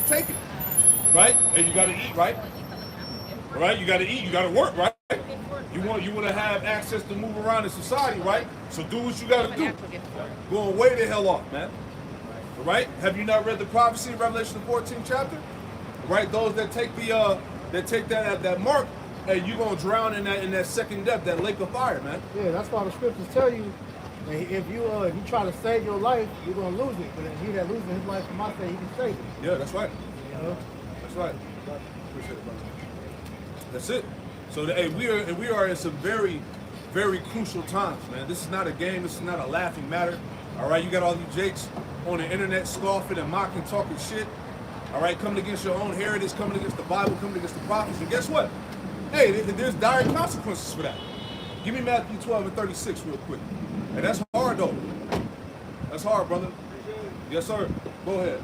take it, right? And you got to eat, right? Right? You got to eat. You got to work, right? You want to have access to move around in society, right? So do what you got to do. Going way the hell off, man. All right? Have you not read the prophecy in Revelation 14th chapter? Right? Those that take that mark, and you're gonna drown in that second depth, that lake of fire, man. Yeah, that's why the scriptures tell you that if you try to save your life, you're gonna lose it. But he that loses his life for my sake, he can save it. Yeah, that's right. You know? That's right. Appreciate it, brother. That's it. So hey, we are in some very, very crucial times, man. This is not a game. This is not a laughing matter. All right, you got all these jakes on the internet scoffing and mocking, talking shit. All right, coming against your own heritage, coming against the Bible, coming against the prophets. And guess what? Hey, there's dire consequences for that. Give me Matthew 12 and 36 real quick. Hey, that's hard though. That's hard, brother. Yes, sir. Go ahead.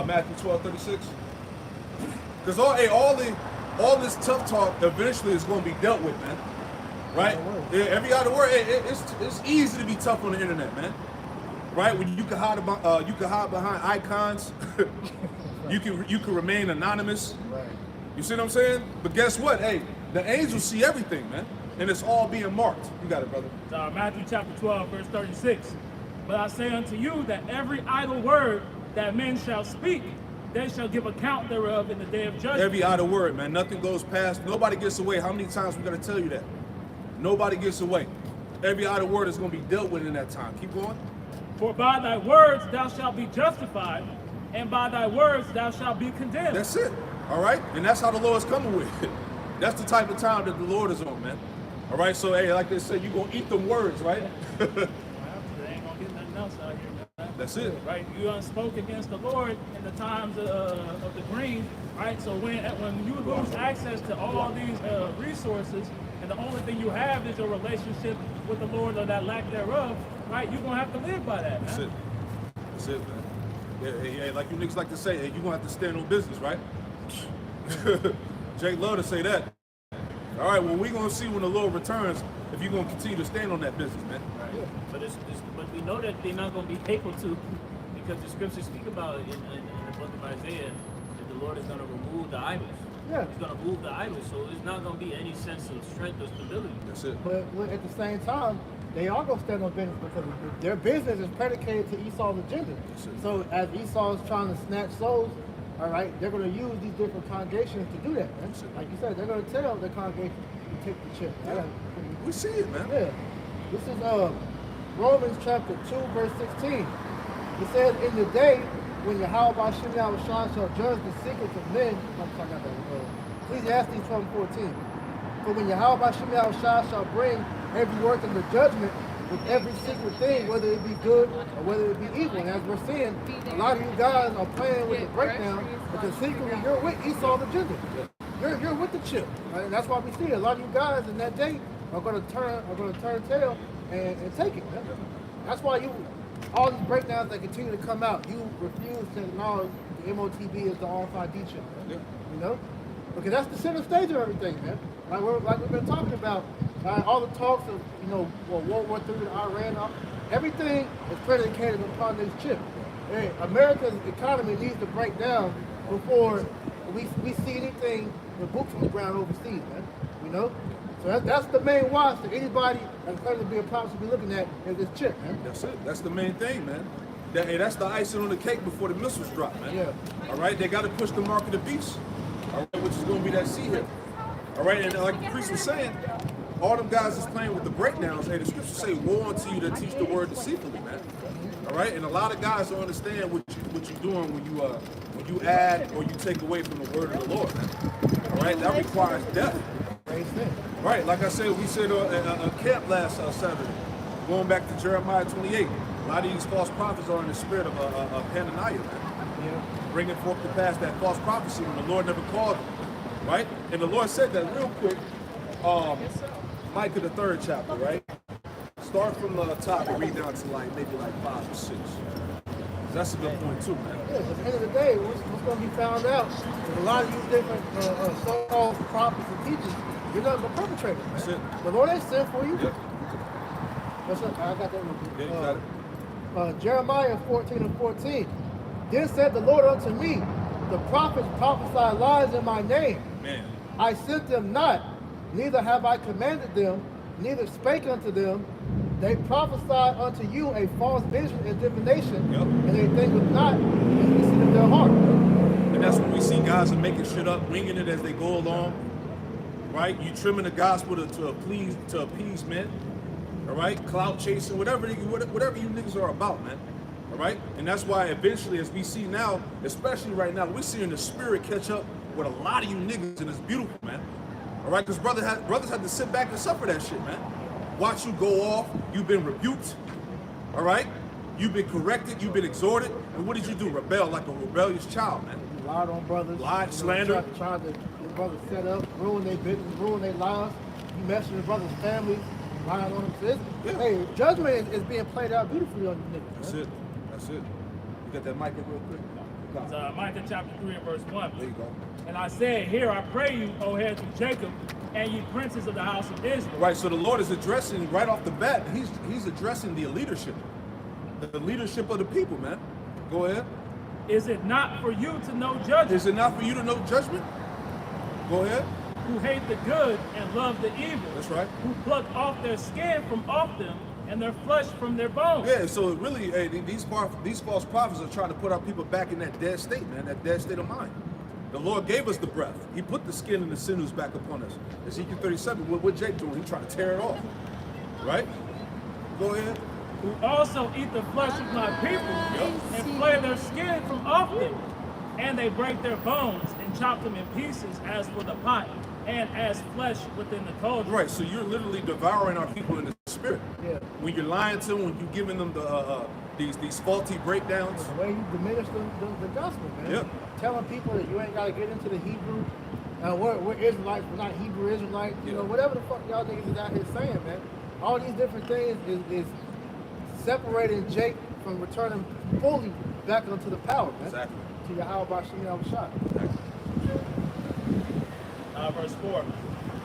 Matthew 12, 36. Because all this tough talk eventually is going to be dealt with, man. Right? Yeah, every other word. It's easy to be tough on the internet, man. Right? When you can hide behind icons. you can remain anonymous. Right. You see what I'm saying? But guess what? Hey, the angels see everything, man. And it's all being marked. You got it, brother. Matthew chapter 12, verse 36. But I say unto you that every idle word that men shall speak, they shall give account thereof in the day of judgment. Every idle word, man. Nothing goes past. Nobody gets away. How many times we got to tell you that? Nobody gets away. Every idle word is going to be dealt with in that time. Keep going. For by thy words thou shalt be justified, and by thy words thou shalt be condemned. That's it. All right? And that's how the Lord's coming with it. That's the type of time that the Lord is on, man. All right? So, hey, like they said, you're going to eat them words, right? There ain't going to get nothing else out here, man. That's it. Right? You spoke against the Lord in the times of the green, right? So when you lose access to all these resources, and the only thing you have is your relationship with the Lord or that lack thereof, right? You're going to have to live by that, man. That's it. That's it, man. Yeah, hey, like you niggas like to say, hey, you're going to have to stand on business, right? Jake love to say that. All right, well, we're going to see when the Lord returns if you're going to continue to stand on that business, man. Right. But we know that they're not going to be able to, because the scriptures speak about it in the book of Isaiah, that the Lord is going to remove the idols. Yeah. He's going to move the idols, so there's not going to be any sense of strength or stability. That's it. But at the same time, they are going to stand on business because their business is predicated to Esau's agenda. So as Esau is trying to snatch souls, all right, they're going to use these different congregations to do that, man. Like you said, they're going to tell the congregation to take the chip. Yeah. We see it, man. Yeah. This is Romans chapter 2, verse 16. It says, in the day when Yahweh Bashem Yahushua shall judge the secrets of men, Ecclesiastes 12:14. For when Yahweh Bashem Yahushua shall bring every work into judgment with every secret thing, whether it be good or whether it be evil. And as we're seeing, a lot of you guys are playing with the breakdown because secretly you're with Esau's agenda. You're with the chip. Right? And that's why we see it. A lot of you guys in that day are going to turn tail and take it. Man. That's why all these breakdowns that continue to come out, you refuse to acknowledge the MOTB as the RFID chip. Man. You know? Because that's the center stage of everything, man. Like we've been talking about, all the talks of, World War III, Iran, everything is predicated upon this chip. Hey, America's economy needs to break down before we see anything with boots on the ground overseas, man. You know? So that's the main watch that anybody that's going to be a problem to be looking at is this chip, man. That's it. That's the main thing, man. That's the icing on the cake before the missiles drop, man. Yeah. All right? They got to push the mark of the beast, all right, which is going to be that sea hip. All right? And like the priest was saying, all them guys is playing with the breakdowns. Hey, the scriptures say, woe unto you that teach the word deceitfully, man. All right? And a lot of guys don't understand what you're doing when you add or you take away from the word of the Lord, man. All right? That requires death. Right, like I said, we said a camp last Saturday, going back to Jeremiah 28. A lot of these false prophets are in the spirit of Hananiah, man. Bringing forth to pass that false prophecy when the Lord never called them, right? And the Lord said that real quick, Micah the 3rd chapter, right? Start from the top and read down to maybe 5 or 6. That's a good point too, man. Yeah, at the end of the day, what's going to be found out is a lot of these different so-called prophets and teachers, you're not the perpetrator, man. That's it. The Lord ain't sent for you. Yeah. What's up? I got that one. Yeah, you got it. Jeremiah 14:14. Then said the Lord unto me, the prophets prophesy lies in my name. Man. I sent them not, neither have I commanded them, neither spake unto them. They prophesy unto you a false vision and divination, Yep. and they think of not in the seat of their heart. And that's when we see guys are making shit up, winging it as they go along, right? You trimming the gospel to appease men, all right? Clout chasing, whatever you niggas are about, man, all right? And that's why eventually, as we see now, especially right now, we're seeing the spirit catch up with a lot of you niggas, and it's beautiful, man, all right? Because brothers have to sit back and suffer that shit, man. Watch you go off. You've been rebuked, all right? You've been corrected. You've been exhorted. And what did you do? Rebel like a rebellious child, man. You lied on brothers. Lied, slander. Tried to get brothers set up, ruin their business, ruin their lives. You messing with brothers' families, lying on them. So hey, judgment is being played out beautifully on you niggas. That's it. That's it. You got that mic up real quick? It's Micah chapter 3 and verse 1. There you go. And I said, Hear, I pray you, O heads of Jacob, and ye princes of the house of Israel. Right, so the Lord is addressing right off the bat, he's addressing the leadership of the people, man. Go ahead. Is it not for you to know judgment? Is it not for you to know judgment? Go ahead. Who hate the good and love the evil. That's right. Who pluck off their skin from off them, and their flesh from their bones. Yeah, so really, hey, these false prophets are trying to put our people back in that dead state, man, that dead state of mind. The Lord gave us the breath. He put the skin and the sinews back upon us. Ezekiel 37, what Jake doing? He trying to tear it off, right? Go ahead. Who also eat the flesh of my people, and flay their skin from off them. And they break their bones, and chop them in pieces as for the pot, and as flesh within the cauldron. Right, so you're literally devouring our people in the spirit. Yeah. When you're lying to them, when you're giving them the these faulty breakdowns. The way you diminish the gospel, man. Yeah. Telling people that you ain't got to get into the Hebrew. We're Israelites, we're not Hebrew Israelites. You know, whatever the fuck y'all niggas is out here saying, man. All these different things is separating Jake from returning fully back onto the power, man. Exactly. To Yahweh Bashim Al-Shah. Exactly. Verse 4.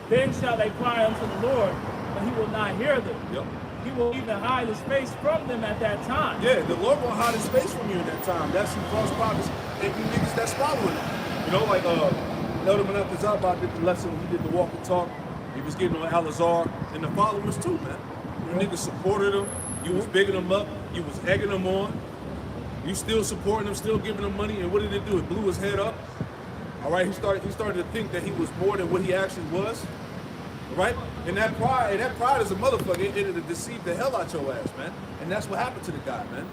Then shall they cry unto the Lord, but he will not hear them. Yep. He will even hide his face from them at that time. Yeah, the Lord won't hide his face from you in that time. That's who false prophets and you niggas that's following him. You know, like Elder Menachezabah did the lesson, he did the walk and talk. He was getting on Alazar and the followers too, man. You niggas supported him. You was bigging them up. You was egging them on. You still supporting him, still giving him money. And what did it do? It blew his head up. All right, he started to think that he was more than what he actually was. Right? And that pride is a motherfucker. It deceived the hell out your ass, man. And that's what happened to the guy, man.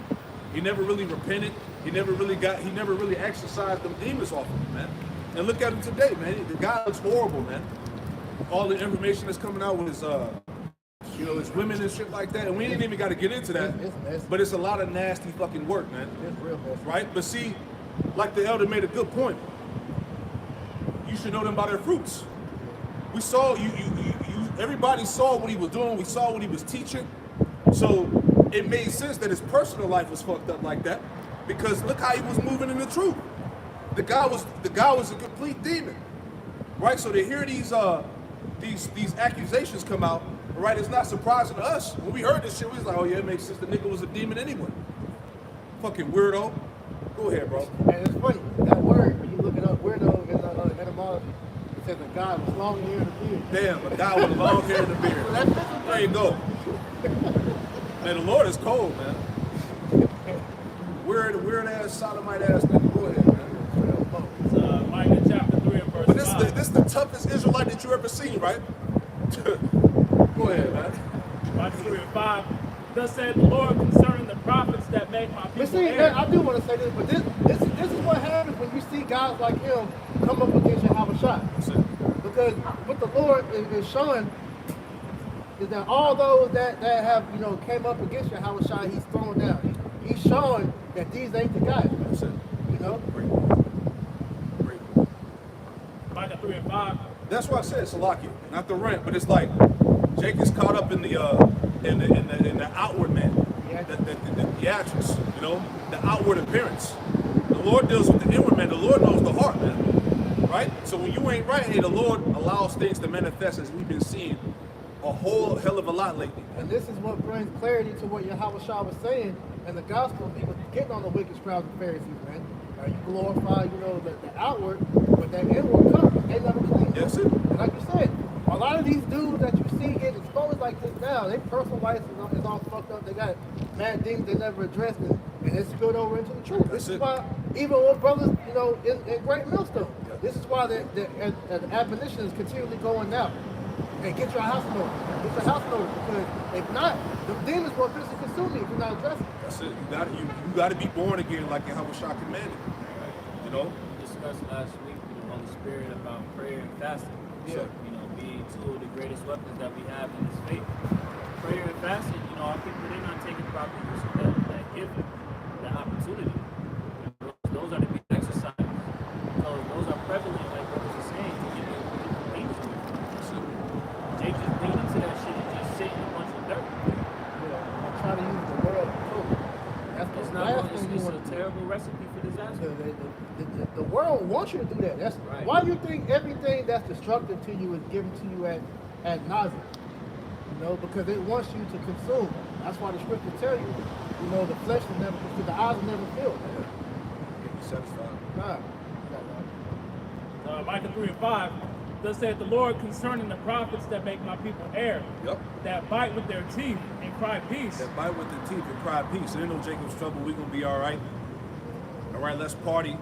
He never really repented. He never really exercised them demons off of him, man. And look at him today, man. The guy looks horrible, man. All the information that's coming out with his his women and shit like that. And we ain't even got to get into that. But it's a lot of nasty fucking work, man. It's real messy. Right? But see, like the elder made a good point. You should know them by their fruits. We saw everybody saw what he was doing. We saw what he was teaching. So it made sense that his personal life was fucked up like that, because look how he was moving in the truth. The guy was a complete demon, right? So to hear these accusations come out, right? It's not surprising to us. When we heard this shit, we was like, oh yeah, it makes sense. The nigga was a demon anyway. Fucking weirdo. Go ahead, bro. And it's funny, that word, when you look it up, weirdo in the etymology, it says a guy with long hair and a beard. Damn, a guy with long hair and a beard. There you go. Man, the Lord is cold, man. Weird ass, sodomite ass nigga. Go ahead, man. It's Micah chapter 3 and verse But 5. this is the toughest Israelite that you ever seen, right? Go ahead, man. Micah 3 and 5. Thus said the Lord concerning the prophets that make my people But see, err. I do want to say this, but this is what happens when you see guys like him come up against Yahweh Shah. Because what the Lord is showing is that all those that have, came up against Yahweh Shah, he's thrown down. He's showing that these ain't the guys, man. That's it. You know? Great. Micah 3 and 5. That's why I said Salakia, not the rent, but it's like Jake is caught up in the outward man, the theatrics, the outward appearance. The Lord deals with the inward man. The Lord knows the heart, man. Right? So when you ain't right, hey, the Lord allows things to manifest, as we've been seeing a whole hell of a lot lately. And this is what brings clarity to what Yahweh Shah was saying in the gospel. He was getting on the wicked scribes and Pharisees, man. You glorify, the outward, but that inward cup, they never clean. Yes, sir. And like you said, a lot of these dudes that you see getting exposed like this now, their personal life is all fucked up. They got mad things they never addressed, and it spilled over into the truth. This is why, even with brothers, in Great Millstone, this is why the admonition is continually going out. Hey, get your house in order. Get your house in order, because if not, the demons will physically consume you if you're not addressing it. That's it. You got to be born again, like Yahweh Shah commanded. You know. We discussed last week with the Holy Spirit about prayer and fasting. Yeah. Being two of the greatest weapons that we have in this faith. Prayer and fasting, our people, they're not taking proper use of that gift, that opportunity. Those are to be exercised. So those are prevalent, like what was saying, to get the demons to it. Jake just lean into that shit and just sit in a bunch of dirt. I'm trying to use the world to cope. It's not it's a terrible recipe for disaster. The world wants you to do that. That's right. Why you think everything that's destructive to you is given to you at nauseam. Because it wants you to consume. That's why the scriptures tell you, the flesh will never, the eyes will never feel. Get satisfied. Nah. Micah 3:5, thus saith the Lord concerning the prophets that make my people err, Yep. that bite with their teeth and cry peace. That bite with the teeth and cry peace. Ain't no Jacob's trouble. We're going to be all right. All right, let's party.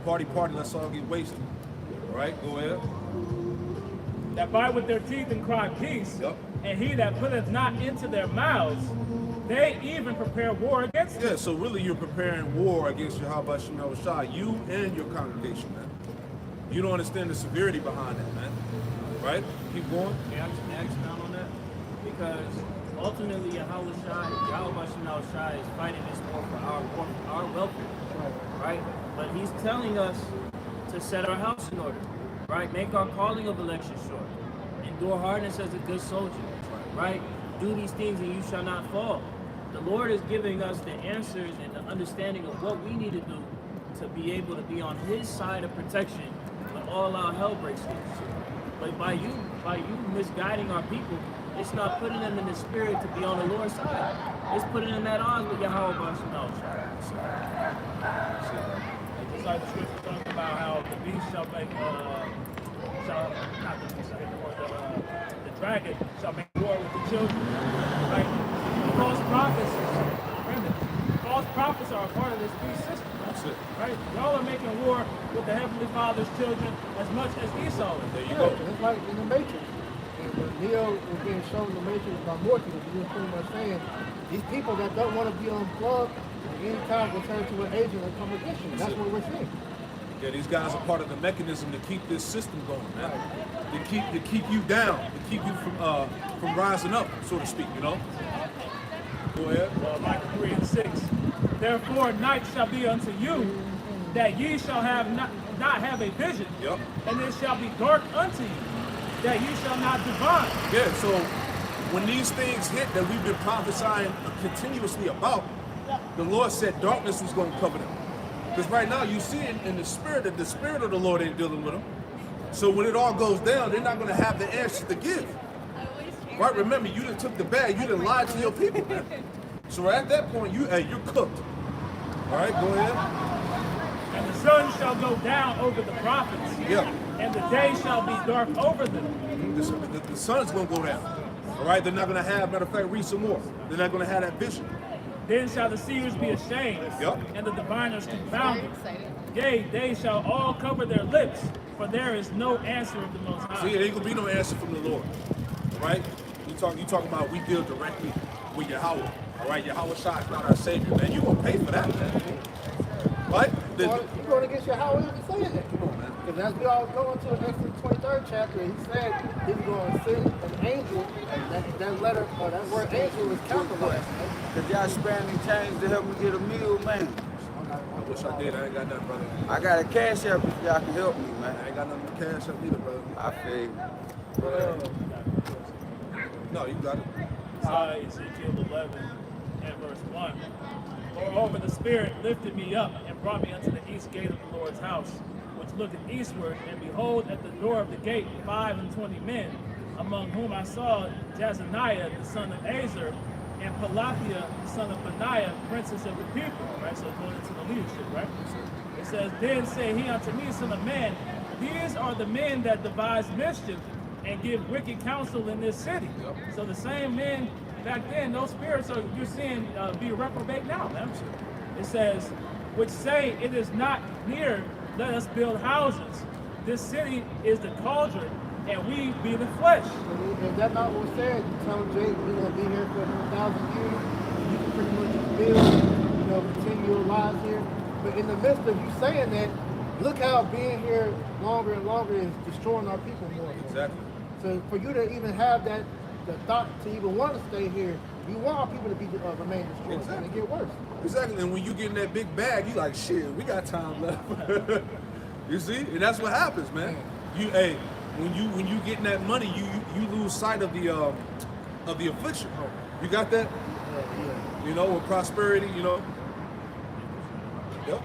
Party. Let's all get wasted. All right, go ahead. That bite with their teeth and cry peace. Yep. And he that putteth not into their mouths, they even prepare war against him. Yeah, so really you're preparing war against Yahweh Shah, you and your congregation, man. You don't understand the severity behind that, man. Right? Keep going. May I expound on that? Because ultimately Yahweh Shah is fighting this war for our welfare. Right? But he's telling us to set our house in order. Right? Make our calling of election sure. Endure hardness as a good soldier. Right? Do these things and you shall not fall. The Lord is giving us the answers and the understanding of what we need to do to be able to be on his side of protection when all our hell breaks loose. But by you misguiding our people, it's not putting them in the spirit to be on the Lord's side. It's putting them at odds with Yahweh Shah. Just like the scripture talks about how the beast shall make, the dragon shall make war with the children. Right? False prophets are a part of this beast system. That's it. Right? Y'all are making war with the Heavenly Father's children as much as Esau is. There you go. It's like in the Matrix. And when Neo was being shown in the Matrix by Morpheus, he was pretty much saying, these people that don't want to be unplugged, at any time will turn to an agent and come against you. That's what we're seeing. Yeah, these guys are part of the mechanism to keep this system going, man. To keep you down, to keep you from rising up, so to speak, Go ahead. Micah 3:6. Therefore night shall be unto you, that ye shall have not have a vision, Yep. and it shall be dark unto you, that ye shall not divine. Yeah, so when these things hit that we've been prophesying continuously about, the Lord said darkness was going to cover them. Because right now you see it in the spirit that the spirit of the Lord ain't dealing with them. So when it all goes down, they're not going to have the answers to give. Right? Remember, you done took the bag. You done lied to your people, man. So at that point, you're cooked. All right, go ahead. And the sun shall go down over the prophets, Yeah. and the day shall be dark over them. The sun's going to go down. All right, they're not going to have, matter of fact, read some more. They're not going to have that vision. Then shall the seers be ashamed, Yep. and the diviners confounded. Yea, they shall all cover their lips, for there is no answer of the Most High. See, there ain't going to be no answer from the Lord. All right? You talk about we deal directly with Yahweh. All right, Yahweh Shah is not our Savior, man. You're going to pay for that, man. Right? You're going against Yahweh even saying that. Come on, man. Because as we all go into Exodus 23rd chapter, he said he's going to send an angel, and that letter, or that word angel is capitalized. Cause y'all sparing change to help me get a meal, man. I wish I did. I ain't got nothing, brother. I got a cash app if y'all can help me, man. I ain't got nothing to cash up either, brother. I feel you. No, you got it. Ezekiel 11 and verse 1. Moreover, the Spirit lifted me up and brought me unto the east gate of the Lord's house, which looketh eastward, and behold, at the door of the gate 25 men, among whom I saw Jazaniah the son of Azer, and Pelatiah the son of Benaiah, princes of the people. Right, so going into the leadership, right? It says, then said he unto me, son of man, these are the men that devise mischief and give wicked counsel in this city. So the same men back then, those spirits are you're seeing be reprobate now, man. It says, which say it is not near, let us build houses. This city is the cauldron, and we be the flesh. If that's not what was said, you tell Jake we're gonna be here for 1,000 years. You can pretty much just build, continue your lives here. But in the midst of you saying that, look how being here longer and longer is destroying our people more. Exactly. So for you to even have that, the thought to even want to stay here, you want our people to be remain destroyed, Exactly. and it get worse. Exactly. And when you get in that big bag, you like, shit, we got time left. You see? And that's what happens, man. When you get in that money, you lose sight of the affliction. You got that? Yeah. You know, with prosperity, you know. Yep.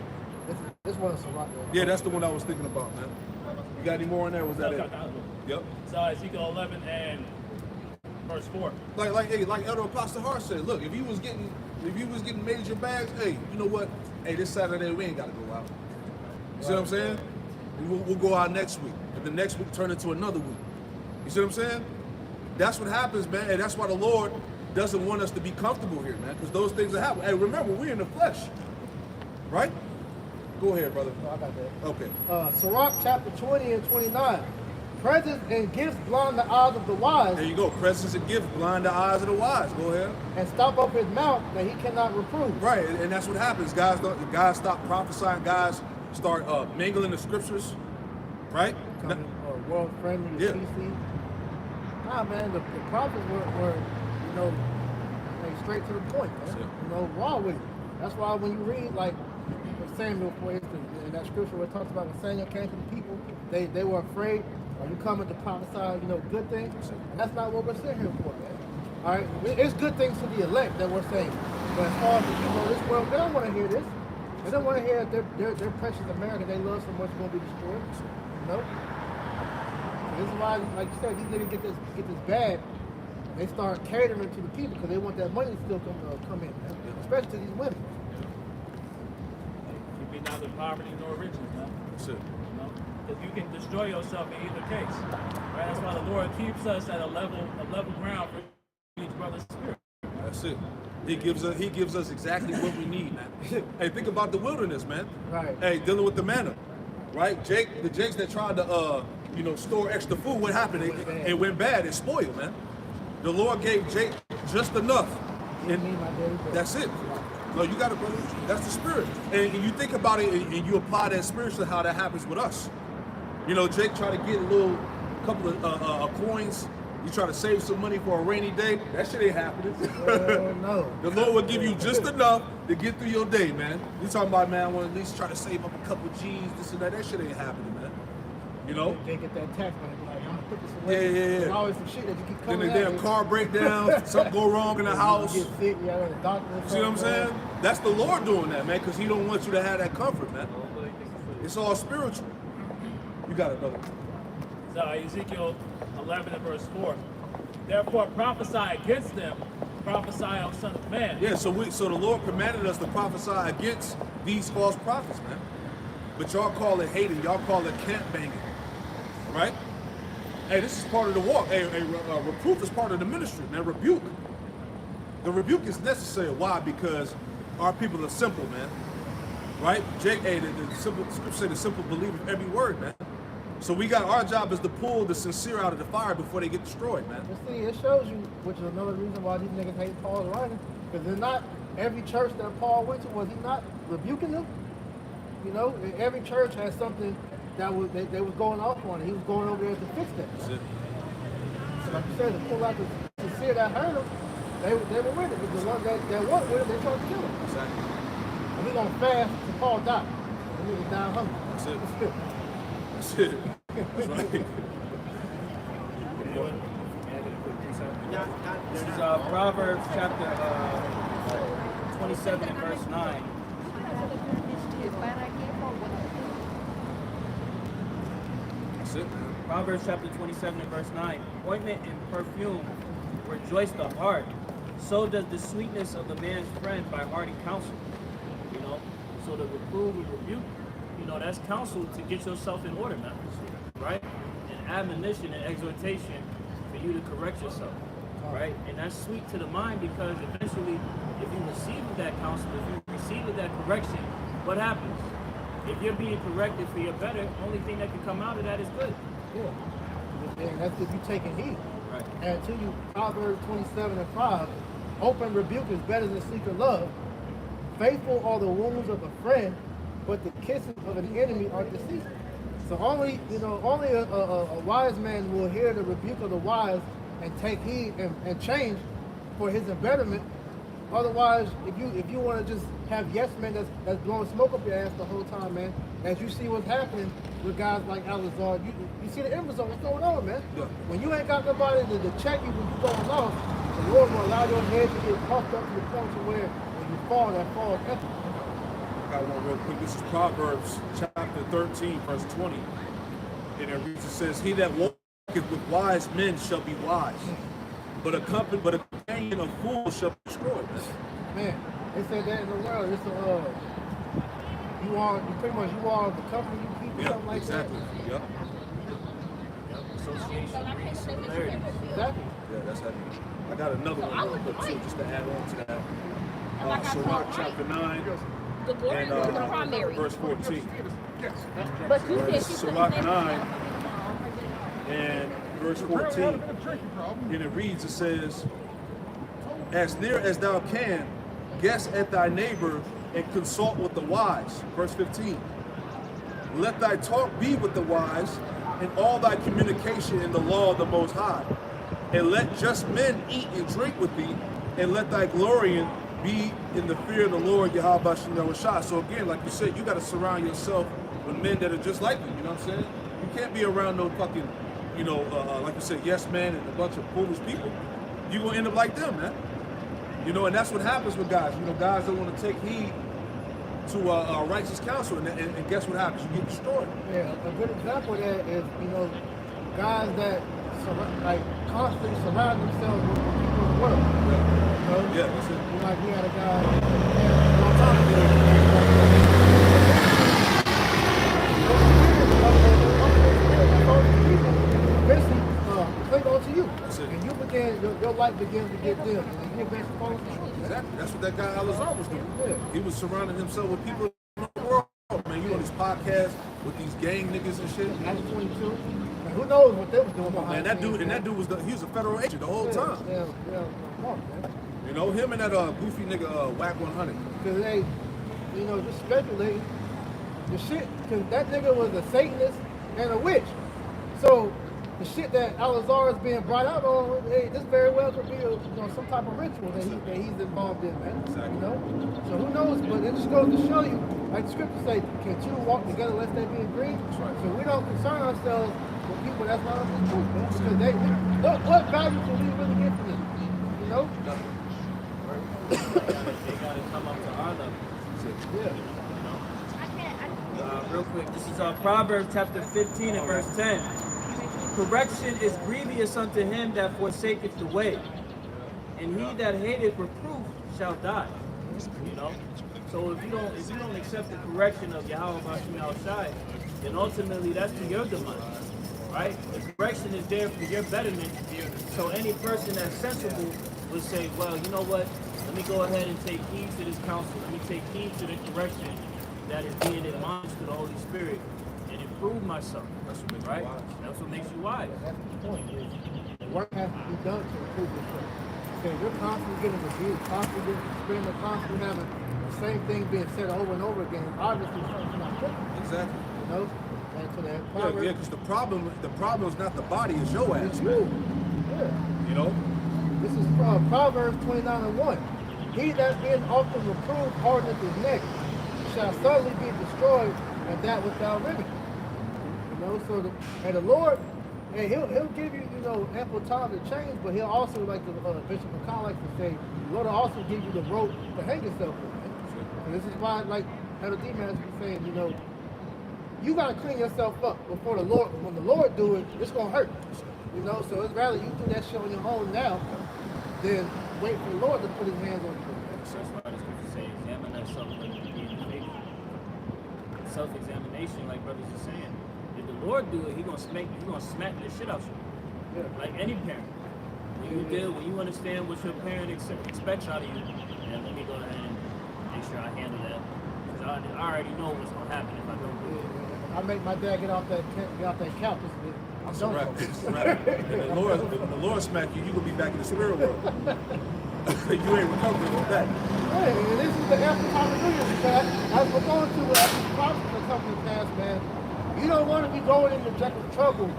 This one is a lot. Yeah, that's the one I was thinking about, man. You got any more in there? Was that it? Yep. So Ezekiel 11 and verse 4. Like Elder Apostle Hart said, look, if you was getting major bags, hey, you know what? Hey, this Saturday we ain't gotta go out. You see what I'm saying? We'll go out next week. And the next week turn into another week. You see what I'm saying? That's what happens, man. And that's why the Lord doesn't want us to be comfortable here, man. Because those things are happening. Hey, remember, we're in the flesh. Right? Go ahead, brother. Oh, I got that. Okay. Sirach chapter 20 and 29. Presents and gifts blind the eyes of the wise. There you go. Presents and gifts blind the eyes of the wise. Go ahead. And stop up his mouth that he cannot reprove. Right, and that's what happens. Guys stop prophesying. Guys start mingling the scriptures. Right? Becoming world friendly, Yeah. PC. Nah, man, the prophets were straight to the point, man. Yeah. Raw with it. That's why when you read, like, Samuel, for instance, in that scripture where it talks about when Samuel came to the people, they were afraid. Are you coming to prophesy, good things? And that's not what we're sitting here for, man. All right? It's good things to the elect that we're saying. But as far as the people of this world, they don't want to hear this. They don't want to hear that their precious America they love so much is going to be destroyed. So this is why, like you said, these niggas get this bag. They start catering to the people because they want that money to still come in, man. Especially to these women. You be neither poverty nor riches, man. That's it. Because you can destroy yourself in either case. Right? That's why the Lord keeps us at a level ground for each brother's spirit. That's it. He gives us exactly what we need, man. Hey, think about the wilderness, man. Right. Hey, dealing with the manna. Right? The Jakes that tried to store extra food, what happened? It went bad. It spoiled, man. The Lord gave Jake just enough. And that's it. No, you got it, brother. That's the spirit. And you think about it and you apply that spiritually, how that happens with us. Jake tried to get a couple of coins. You try to save some money for a rainy day. That shit ain't happening. No. The Lord will give you just enough to get through your day, man. You talking about, man, I want to at least try to save up a couple G's, this and that. That shit ain't happening, man. They get that tax money. Like, I'm gonna put this away. Yeah. There's always some shit that you keep Then coming the damn car break down, something go wrong in the house. You You get sick, you got a doctor. see what I'm saying? That's the Lord doing that, man, because he don't want you to have that comfort, man. It's all spiritual. You got it, brother. So Ezekiel 11 and verse 4. Therefore prophesy against them, prophesy, O son of man. Yeah, so the Lord commanded us to prophesy against these false prophets, man. But y'all call it hating, y'all call it camp banging, right? Hey, this is part of the walk. Hey, reproof is part of the ministry, man. Rebuke. The rebuke is necessary. Why? Because our people are simple, man. Right? Jake, hey, the scripture say the simple believe of every word, man. So our job is to pull the sincere out of the fire before they get destroyed, man. But see, it shows you, which is another reason why these niggas hate Paul's writing, because they're not every church that Paul went to, was he not rebuking them? Every church has something that they was going off on, and he was going over there to fix that. That's it. So like you said, to pull out the sincere that hurt them, they were with it. But the ones that weren't with it, they tried to kill him. Exactly. And we're going to fast till Paul died. And he was down hungry. That's it. That's it. That's right. This is Proverbs chapter 27 and verse 9. That's it, man. Proverbs chapter 27 and verse 9. Ointment and perfume rejoice the heart. So does the sweetness of the man's friend by hearty counsel. So the reprove and rebuke you know, that's counsel to get yourself in order, man. Right? And admonition and exhortation for you to correct yourself. Right? And that's sweet to the mind because eventually, if you receive that counsel, if you receive that correction, what happens? If you're being corrected for your better, only thing that can come out of that is good. Yeah. And that's if you're taking heed. Right. And to you, Proverbs 27:5, open rebuke is better than secret love. Faithful are the wounds of a friend, but the kisses of an enemy are deceitful. So only a wise man will hear the rebuke of the wise and take heed and change for his betterment. Otherwise, if you want to just have yes men that's blowing smoke up your ass the whole time, man, as you see what's happening with guys like Alizar, you see the end result, what's going on, man. Yeah. When you ain't got nobody to check you when you're going off, the Lord will allow your head to get puffed up to the point to where when you fall, that falls empty. I got one real quick. This is Proverbs chapter 13, verse 20. And it reads, it says, he that walketh with wise men shall be wise, but a companion of fools shall be destroyed. Man, they said that in the world. It's you are the company you keep, Yeah, something like exactly. that. Yep. Association brings similarities. Exactly. Yeah, that's heavy. I got another one real quick too, just to add on to that. Sirach chapter 9 and verse 14. But you said she Sirach 9 and verse 14. And it reads, it says, as near as thou can, guess at thy neighbor and consult with the wise. Verse 15. Let thy talk be with the wise, and all thy communication in the law of the Most High. And let just men eat and drink with thee, and let thy glorying be in the fear of the Lord, Yahweh Shem Shah. So again, like you said, you got to surround yourself with men that are just like you. You know what I'm saying? You can't be around no fucking, like you said, yes man and a bunch of foolish people. You gonna end up like them, man. You know, and that's what happens with guys. You know, guys don't want to take heed to righteous counsel, and guess what happens? You get destroyed. Yeah, a good example of that is, guys that constantly surround themselves with people in the world. Yeah, that's it. Like we had a guy a long time basically cling on to you. That's it. And you begin, your life begins to get dim. And you begin to follow the truth. Exactly. That's what that guy Alizar was doing. Yeah. He was surrounding himself with people in the world, man. You know, these podcasts with these gang niggas and shit. 1922. And who knows what they was doing behind Man, that the scenes, dude, and that dude he was a federal agent the whole time. Yeah, come on, man. You know, him and that goofy nigga Whack 100. Because they, just speculating the shit, because that nigga was a Satanist and a witch. So the shit that Alizar is being brought out on, hey, this very well could be some type of ritual that he's involved in, man. Exactly. So who knows? But it just goes to show you, like the scripture say, can two walk together lest they be agreed? That's right. So we don't concern ourselves with people that's not of the truth, man. Because what value can we really get from them? You know? They gotta come up to our level. Yeah. Real quick, this is Proverbs chapter 15 and verse 10. Correction is grievous unto him that forsaketh the way, and he that hateth reproof shall die. You know? So if you don't accept the correction of Yahweh Bashem Shai, then ultimately that's to your demise. Right? The correction is there for your betterment. So any person that's sensible will say, well, you know what? Let me go ahead and take heed to this counsel. Let me take heed to the correction that is being admonished to the Holy Spirit and improve myself. That's what makes you Right? wise. That's what makes you wise. That's the point. Is the work has to be done to improve yourself. So if you're constantly getting reviewed, constantly getting experiment, constantly having the same thing being said over and over again, obviously something's not cooking. Exactly. You know? And to that Yeah, because the problem is not the body, it's your ass, it's man. you. Yeah. You know? This is Proverbs 29:1. He that is often reproved hardeneth his neck, shall suddenly be destroyed, and that without remedy. So the Lord, and he'll give you, ample time to change, but he'll also, like the Bishop McCall likes to say, the Lord will also give you the rope to hang yourself with. And this is why, like Elder D-Man has been saying, you got to clean yourself up before the Lord. When the Lord do it, it's going to hurt. So it's rather you do that shit on your own now than wait for the Lord to put his hands on you. That's why the scripture says, examine thyself whether you be in the faith. self-examination, like brothers are saying. If the Lord do it, He gonna smack the shit out you. Yeah. Like any parent. When you understand what your parent expects out of you, and let me go ahead and make sure I handle that. Because I already know what's gonna happen if I don't do it. I make my dad get off that couch. I'm That's done right. for. That's right. And the Lord smack you, gonna be back in the spirit world. You ain't recovering from that. Hey, and this is the after hallelujah because as we're going to after the prophets are coming to pass, man, you don't want to be going into trouble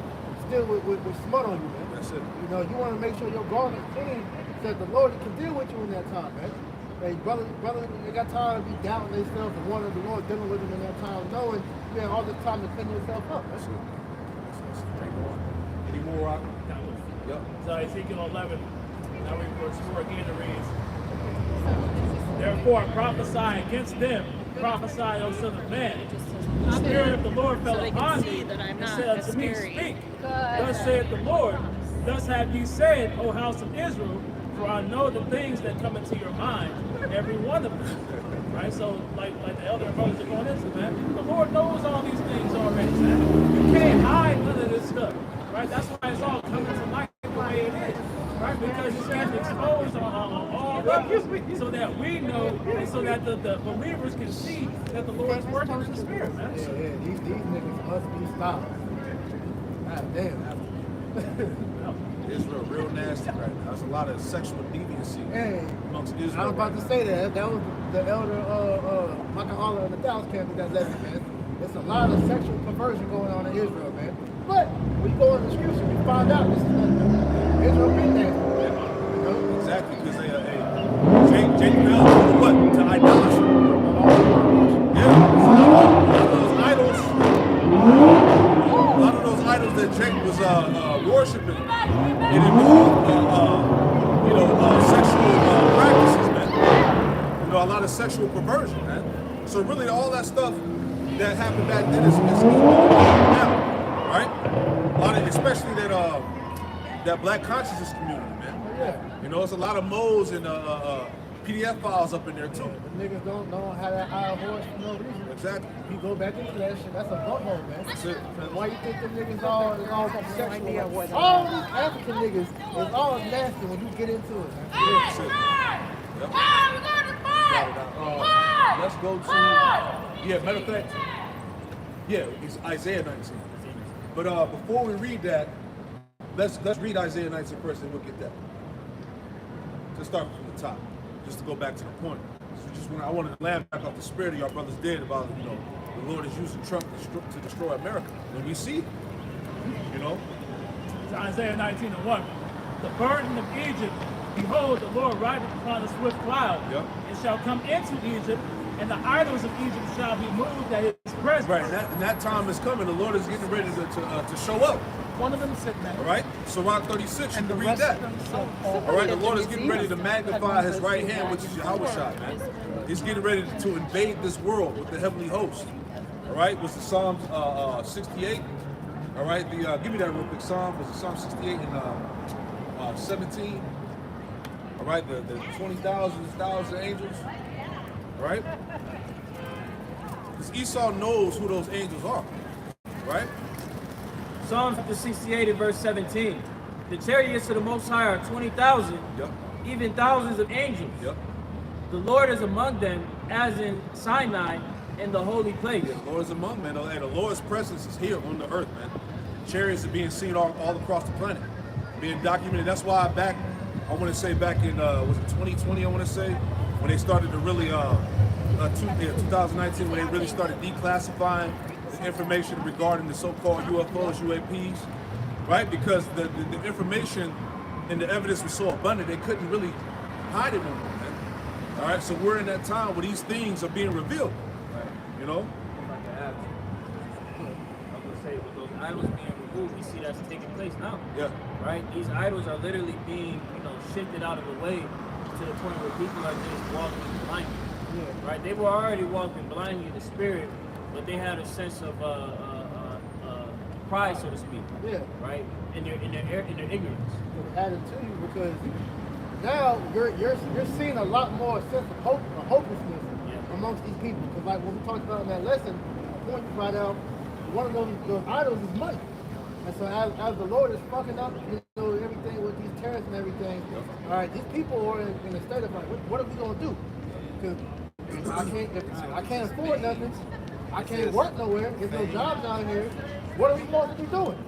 still with smut on you, man. That's it. You know, you want to make sure your garment is clean so that the Lord can deal with you in that time, man. Hey, brother, they got time to be doubting themselves and wanting the Lord dealing with them in that time, knowing you have all this time to clean yourself up. That's it. Any more, Rock? Yep. So Ezekiel 11, now we verse 4 again, it reads, therefore prophesy against them, prophesy, O son of man. The Spirit of the Lord fell upon me, and said unto me, speak. Thus saith the Lord, thus have ye said, O house of Israel, for I know the things that come into your mind, every one of them. Right? So, like the elder brothers are going into, man, the Lord knows all these things already, man. You can't hide none of this stuff. Right? That's why it's all coming to light the way it is. Right? Because it's getting exposed on all levels so that we know and so that the believers can see that the Lord is working in the Spirit, man. Yeah, these niggas must be stopped. God damn. Israel real nasty right now. There's a lot of sexual deviancy Hey, amongst Israel. I was about to say that. That was the elder Michael Holler in the Dallas camp with that lesson, man. There's a lot of sexual perversion going on in Israel, man. But we go in the scripture, we find out this is nothing. Israel been nasty. You know? Exactly, because Jake fell to what? To idolatry. Yeah, a lot of those idols that Jake was worshiping, it involved, sexual practices, man. You know, a lot of sexual perversion, man. So really, all that stuff that happened back then is going on now, right? A lot of, especially that black consciousness community, man. Yeah. You know, there's a lot of modes and PDF files up in there too. The niggas don't know how that eye horse for no reason. Exactly. If you go back into that shit, that's a butthole, man. That's it. Why you think them niggas all sexual? All these African niggas is all nasty when you get into it, man. That's it. Yep. Let's go to, matter of fact, it's Isaiah 19. But before we read that, let's read Isaiah 19 first and we'll get that. Let's start from the top, just to go back to the point. So I wanted to land back off the spirit of y'all brothers did about, the Lord is using Trump to destroy America. And we see it, It's Isaiah 19:1. The burden of Egypt, behold, the Lord rideth upon a swift cloud, and shall come into Egypt, and the idols of Egypt shall be moved at his presence. Right, and that time is coming. The Lord is getting ready to show up. One of them said that. All right, Sirach 36, you can read that. All right, the Lord is getting ready to magnify his right hand, which is Yahweh Shai, man. He's getting ready to invade this world with the heavenly host. All right, was the Psalms 68. All right, give me that real quick. Was it Psalm 68 and 17? All right, the 20,000 angels. All right, because Esau knows who those angels are. Right. Psalms 68 and verse 17. The chariots of the Most High are 20,000, even thousands of angels. The Lord is among them, as in Sinai, in the holy place. Yeah, the Lord is among men, and the Lord's presence is here on the earth, man. Chariots are being seen all across the planet, being documented. That's why back in, was it 2020, I want to say, when they started to really, 2019, when they really started declassifying the information regarding the so-called UFOs, UAPs, right? Because the information and the evidence was so abundant, they couldn't really hide it anymore, man. All right, so we're in that time where these things are being revealed, I'm going to say, with those idols being removed, we see that's taking place now. Yeah. Right? These idols are literally being, shifted out of the way to the point where people are just walking blindly. Yeah. Right? They were already walking blindly in the spirit, but they had a sense of pride, so to speak. Yeah. Right? In their ignorance. It added to you because now you're seeing a lot more sense of hopelessness amongst these people. Because like what we talked about in that lesson, point you brought out, one of those idols is money. And so as the Lord is fucking up, everything with these tariffs and everything, all right, these people are in a state of like, what are we gonna do? Because I can't afford nothing. I can't work nowhere. There's no jobs down here. What are we supposed to be doing?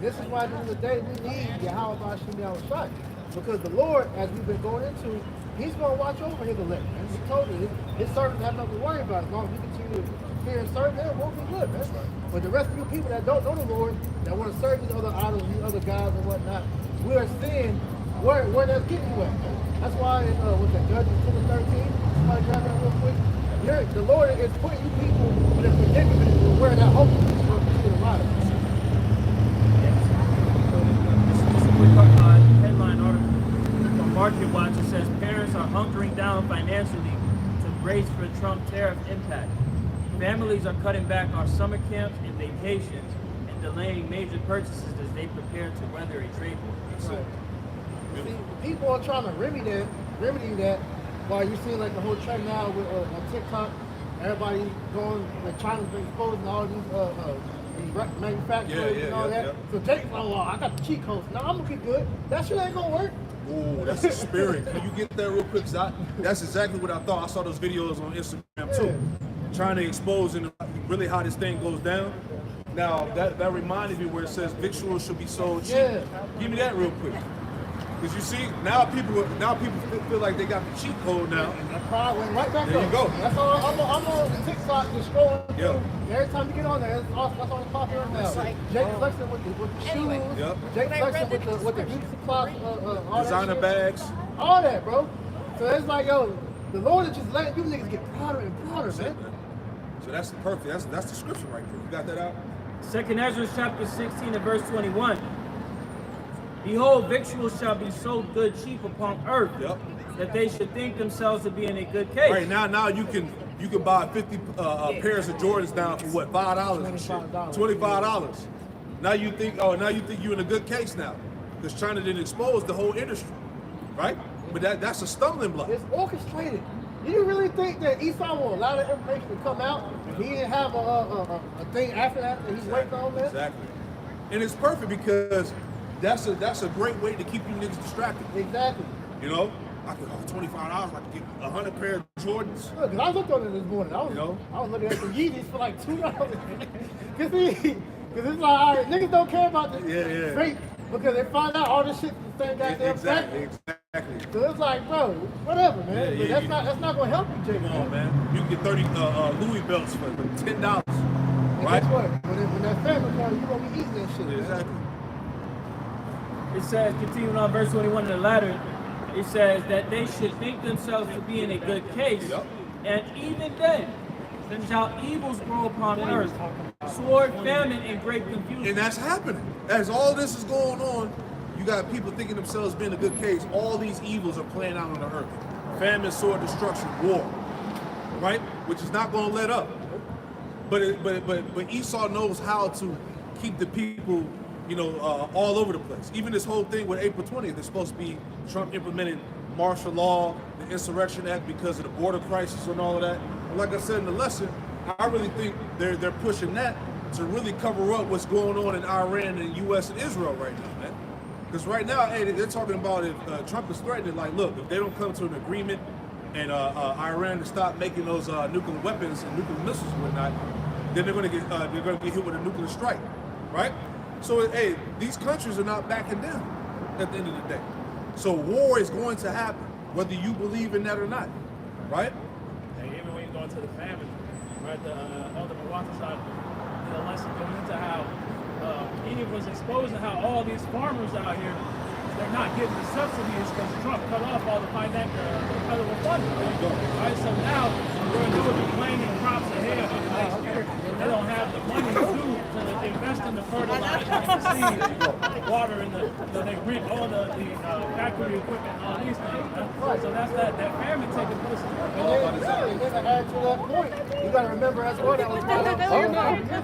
This is why at the end of the day we need Yahweh Hashem Yahushua. Because the Lord, as we've been going into, He's going to watch over His elect. And He told us His servants have nothing to worry about. As long as we continue to fear and serve Him, we'll be good, man. But the rest of you people that don't know the Lord, that want to serve these other idols, these other gods and whatnot, we are seeing where that's getting you at, man. That's why with the Judges 2:13, somebody grab that real quick. The Lord is putting you people in a predicament where that hope is going to be alive. Just a quick headline article from Market Watch. It says parents are hunkering down financially to brace for Trump tariff impact. Families are cutting back on summer camps and vacations and delaying major purchases as they prepare to weather a trade war. Right. See, people are trying to remedy that while you see like the whole trend now with on TikTok, everybody going, like China's been exposing all these manufacturers and all that. Yeah. So Jake's like, well, I got the cheat codes. Now I'm gonna get good. That shit ain't gonna work. Ooh, that's the spirit. Can you get that real quick? That's exactly what I thought. I saw those videos on Instagram too, trying to expose and really how this thing goes down. Now that reminded me where it says victuals should be sold cheap. Yeah. Give me that real quick. Because you see, now people feel like they got the cheat code now. That pride went right back there up. You go. That's all. I'm on TikTok just scrolling through. Every time you get on there, that's all that's popular now. Jake flexing with the shoes. Yep. Jake flexing with the beauty supply, all designer bags. All that, bro. So it's like, yo, the Lord is just letting you niggas get prouder and prouder, man. So that's perfect. That's the scripture right there. You got that out? 2 Ezra chapter 16 and verse 21. Behold, victuals shall be sold good cheap upon earth, that they should think themselves to be in a good case. Right now you can buy 50 pairs of Jordans down for what, $5 and shit, $25. Now you think you're in a good case now, because China didn't expose the whole industry, right? But that's a stumbling block. It's orchestrated. Do you really think that Esau will allow that information to come out and he didn't have a thing after that he's waiting on that? Exactly. And it's perfect because that's a great way to keep you niggas distracted. Exactly. I could $25, I could get 100 pair of Jordans. Look, I looked on it this morning. I was looking at the Yeezys for like $2. Cause it's like, all right, niggas don't care about the fake because they find out all this shit the same goddamn Exactly. So it's like, bro, whatever, man. But that's not gonna help you, Jake. Come on, man. You can get 30 Louis belts for $10. And right? guess what? When that family comes, you gonna be eating that shit. Exactly. It says, continuing on verse 21 in the latter, it says that they should think themselves to be in a good case, and even then shall evils grow upon earth, sword, famine, and great confusion. And that's happening. As all this is going on, you got people thinking themselves being a good case. All these evils are playing out on the earth. Famine, sword, destruction, war. Right? Which is not going to let up. But Esau knows how to keep the people, all over the place. Even this whole thing with April 20th, it's supposed to be Trump implementing martial law, the Insurrection Act because of the border crisis and all of that. And like I said in the lesson, I really think they're pushing that to really cover up what's going on in Iran and U.S. and Israel right now, man. Because right now, they're talking about if Trump is threatening, like, look, if they don't come to an agreement and Iran to stop making those nuclear weapons and nuclear missiles and whatnot, then they're going to get hit with a nuclear strike, right? So, these countries are not backing down at the end of the day. So war is going to happen, whether you believe in that or not, right? And even when you go into the famine, right, the Elder Mawatashad did a lesson going into how he was exposing how all these farmers out here, they're not getting the subsidies because Trump cut off all the federal funding. Right, so now we're doing planting crops ahead of next year. They don't have the money to invest in the fertilizer, the seed, water, and they rent all the factory equipment, all these things. So that's that famine taking place. And then to add to that point, you got to remember as well that was brought up years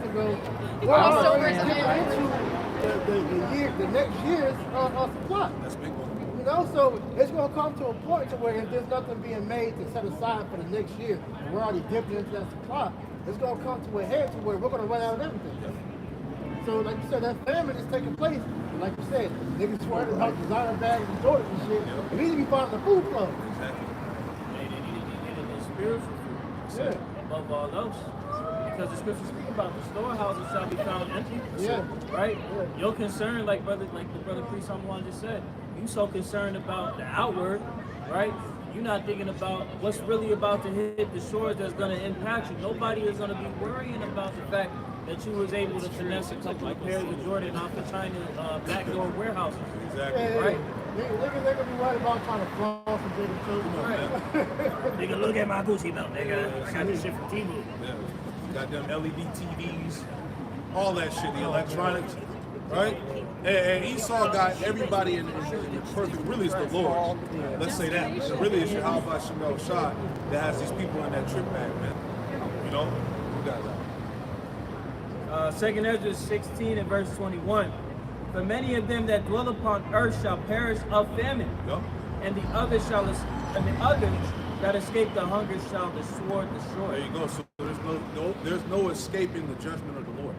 ago. We're already getting into the next year's supply. That's a big one. So it's going to come to a point to where if there's nothing being made to set aside for the next year, and we're already dipping into that supply, it's gonna come to a head to where we're gonna run out of everything. So like you said, that famine is taking place. Like you said, niggas swearing about designer bags and Jordan and shit. It needs to be part of the food flow. Exactly. They need to be getting their spiritual food above all else. Because the scriptures speak about the storehouses shall be found empty. Yeah. Right? You're concerned, like the brother priest Samuel just said, you so concerned about the outward, right? You're not thinking about what's really about to hit the shores that's going to impact you. Nobody is going to be worrying about the fact that you was able to finesse a couple of pairs of Jordan off the China backdoor warehouses. Exactly. Right? Niggas gonna be worried about trying to floss and take a children. Right. Nigga, look at my Gucci belt, nigga. I got this shit from Temu. Yeah. Got them LED TVs, all that shit, the electronics, right? And Esau got everybody in the perfect, really it's the Lord. Let's say that. So really it's Yahweh Shemel Shah that has these people in that trip bag, man. You know? You guys out. 2nd Ezra 16 and verse 21. For many of them that dwell upon earth shall perish of famine, Yep. and the others that escape the hunger shall the sword destroy. There you go. So there's no escaping the judgment of the Lord.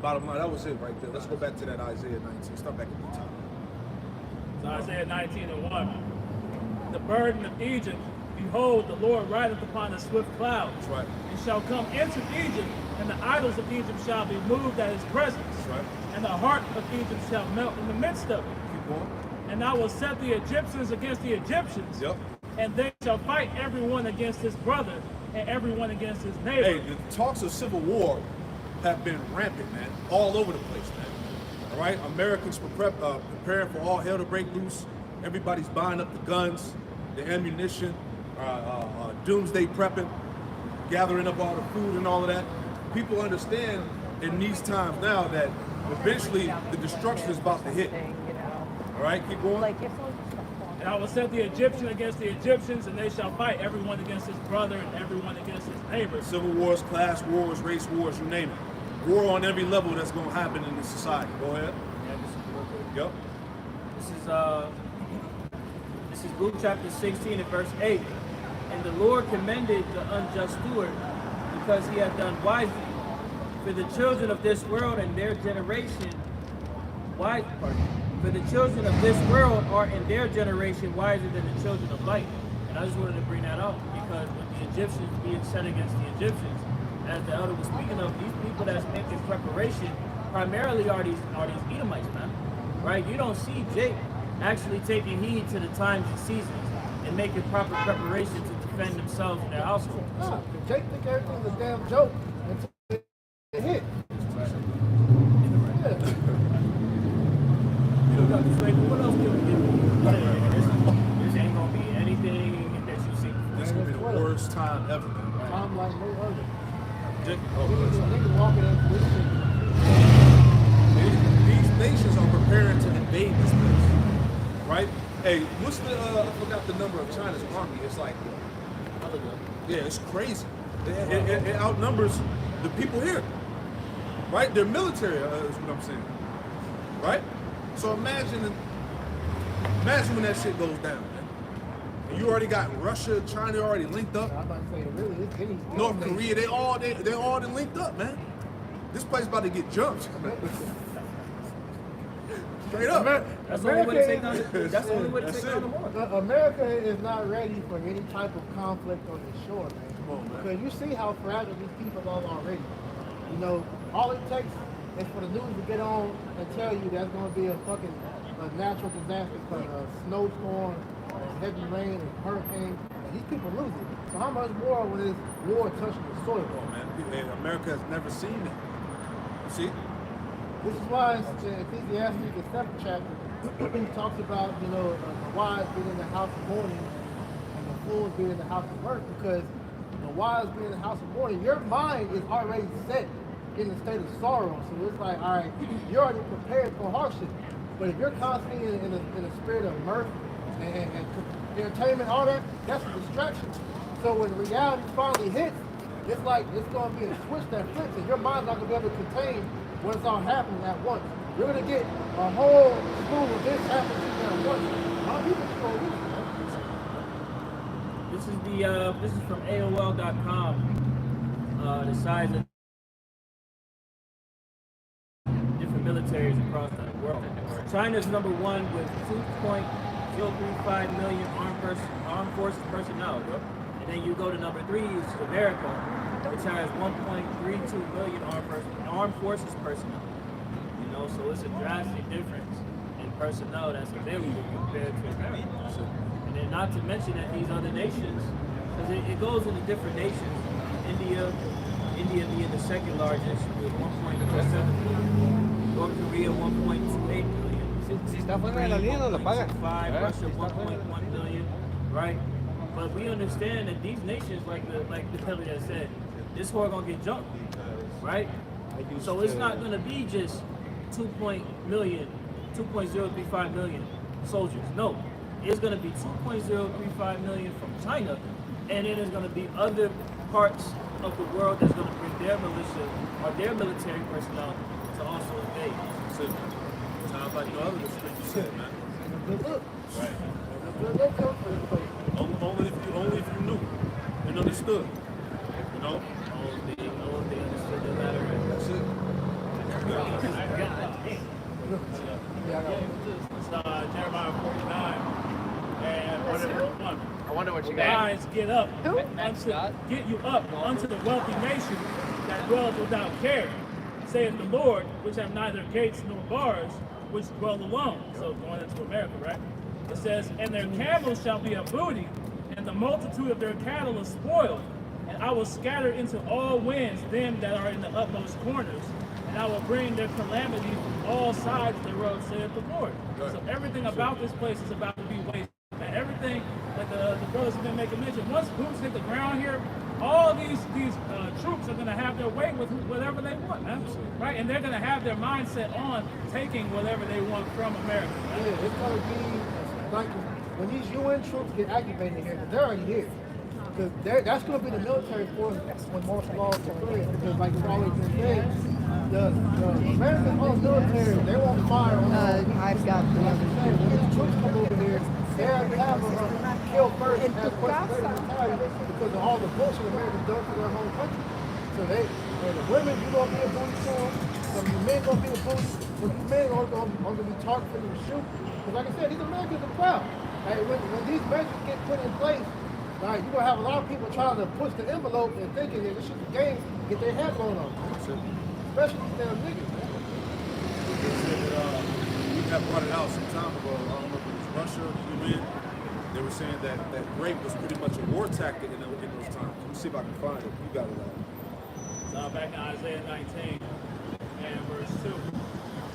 Bottom line, that was it right there. Let's go back to that Isaiah 19. Start back at the top. So Isaiah 19 and 1. The burden of Egypt, behold, the Lord rideth upon a swift cloud. That's right. And shall come into Egypt, and the idols of Egypt shall be moved at his presence. That's right. And the heart of Egypt shall melt in the midst of it. Keep going. And I will set the Egyptians against the Egyptians. Yep. And they shall fight everyone against his brother, and everyone against his neighbor. Hey, the talks of civil war have been rampant, man, all over the place, man. All right, Americans preparing for all hell to break loose. Everybody's buying up the guns, the ammunition, doomsday prepping, gathering up all the food and all of that. People understand in these times now that eventually the destruction is about to hit. All right, keep going. And I will set the Egyptian against the Egyptians, and they shall fight everyone against his brother and everyone against his neighbor. Civil wars, class wars, race wars, you name it. War on every level that's going to happen in this society. Go ahead. Yep. This is Luke chapter 16 and verse 8. And the Lord commended the unjust steward because he had done wisely. For the children of this world and their generation, for the children of this world are in their generation wiser than the children of light. And I just wanted to bring that out because with the Egyptians being set against the Egyptians, as the elder was speaking of, these people that's making preparation primarily are these Edomites, man. Right? You don't see Jake actually taking heed to the times and seasons and making proper preparation to defend themselves and their household. Nah, Jake think everything's a damn joke until it hit. Yeah. What else can we do? This ain't gonna be anything that you see. This is going to be the worst time ever, man. I'm like no other. Niggas walking into this These nations are preparing to invade this place, right? Hey, what's the, I forgot the number of China's army. It's like, yeah, it's crazy. It outnumbers the people here, right? Their military is what I'm saying, right? So imagine when that shit goes down, man. And you already got Russia, China already linked up. I'm about to say, really, it's any North Korea, they all linked up, man. This place about to get jumped. Straight up. That's the only way to take down the war. America is not ready for any type of conflict on the shore, man. Come on, man. Because you see how fragile these people are already. You know, all it takes is for the news to get on and tell you there's going to be a natural disaster, a snowstorm, heavy rain, and hurricane. And these people lose it. So how much more when this war touching the soil? Oh, man. America has never seen it. You see? This is why in Ecclesiastes, the 7th chapter, he talks about, the wise being in the house of mourning and the fools being in the house of mirth, because the wise being in the house of mourning, your mind is already set in a state of sorrow. So it's like, all right, you're already prepared for hardship. But if you're constantly in a spirit of mirth and entertainment, all that, that's a distraction. So when reality finally hits, it's like it's going to be a switch that flips, and your mind's not going to be able to contain when it's all happening at once. You're going to get a whole slew of this happening to you at once. A lot of people just going to lose it, man. This is from AOL.com. the size of different militaries across the world. China's number one with 2.035 million armed forces personnel, bro. And then you go to number three, which is America, which has 1.32 million armed forces personnel. You know, so it's a drastic difference in personnel that's available compared to America. And then not to mention that these other nations, because it goes into different nations. India being the second largest with 1.47 million. North Korea 1.28 million. Si está fuera de la línea, no la paga. Russia 1.1 billion, right? But we understand that these nations, like the Kelly that said, this whore gonna get jumped, right? So it's not gonna be just 2.035 million soldiers. No, it's gonna be 2.035 million from China, and then there's gonna be other parts of the world that's gonna bring their militia or their military personnel to also invade. So, sounds like no other than what you said, man. Good look. Right. Good look for this place. Only if you knew and understood. You know? Only they understood the matter. That's it. Yeah, I got it. It's Jeremiah 49 and whatever one. I wonder what you got. Rise, get up, Next, get you up unto the wealthy nation that dwelleth without care, saith the Lord, which have neither gates nor bars, which dwell alone. So going into America, right? It says, and their camels shall be a booty, and the multitude of their cattle is spoiled. And I will scatter into all winds them that are in the utmost corners, and I will bring their calamity from all sides of the road, saith the Lord. Right. So everything about this place is about to be wasted. And everything, like the brothers have been making mention, once boots hit the ground here, all these troops are going to have their way with whatever they want, man. Right? And they're going to have their mindset on taking whatever they want from America. Right? Yeah, it's gonna be like when these UN troops get activated here, they're already here. Because that's gonna be the military force when martial law is declared. Because like it's always been said, the American owned military, they won't fire on I've got the like I said, when these troops come over here, they already have a kill first and have first because of all the bullshit Americans done to their home country. So the women, you gonna be a booty to them. Some of you men gonna be a booty. Some of you men are gonna be targeted for them to shoot. Because like I said, these Americans are proud. Hey, when these measures get put in place, right, you're gonna have a lot of people trying to push the envelope and thinking that this shit's a game, get their head blown off. Especially these damn niggas, man. They said that, we had brought it out some time ago. I don't know if it was Russia, UN. They were saying that rape was pretty much a war tactic in those times. Let me see if I can find it. You got it out. So back in Isaiah 19 and verse 2.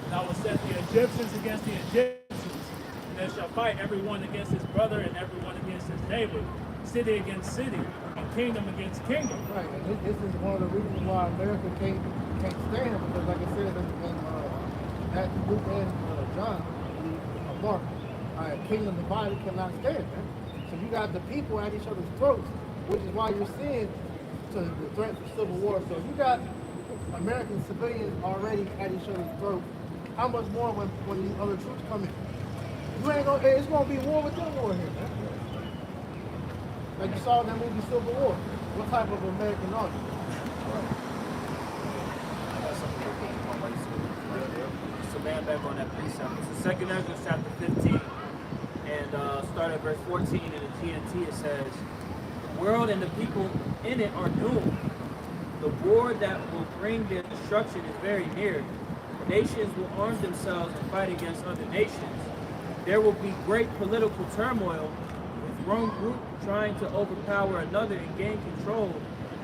And I will set the Egyptians against the Egyptians, and they shall fight everyone against his brother and everyone against his neighbor, city against city, and kingdom against kingdom. Right, and this is one of the reasons why America can't stand him, because like I said in Matthew, Luke, and John, Mark, kingdom divided cannot stand, man. So you got the people at each other's throats, which is why you're seeing the threat for civil war. So you got American civilians already at each other's throats. How much more when these other troops come in? You ain't gonna, it's gonna be war within war here, man. Like you saw in that movie Civil War. What type of American are you? So man, back on that precept. It's the 2nd Ezra chapter 15, and start at verse 14 in the GNT. It says, "The world and the people in it are doomed. The war that will bring their destruction is very near. Nations will arm themselves and fight against other nations. There will be great political turmoil, with one group trying to overpower another and gain control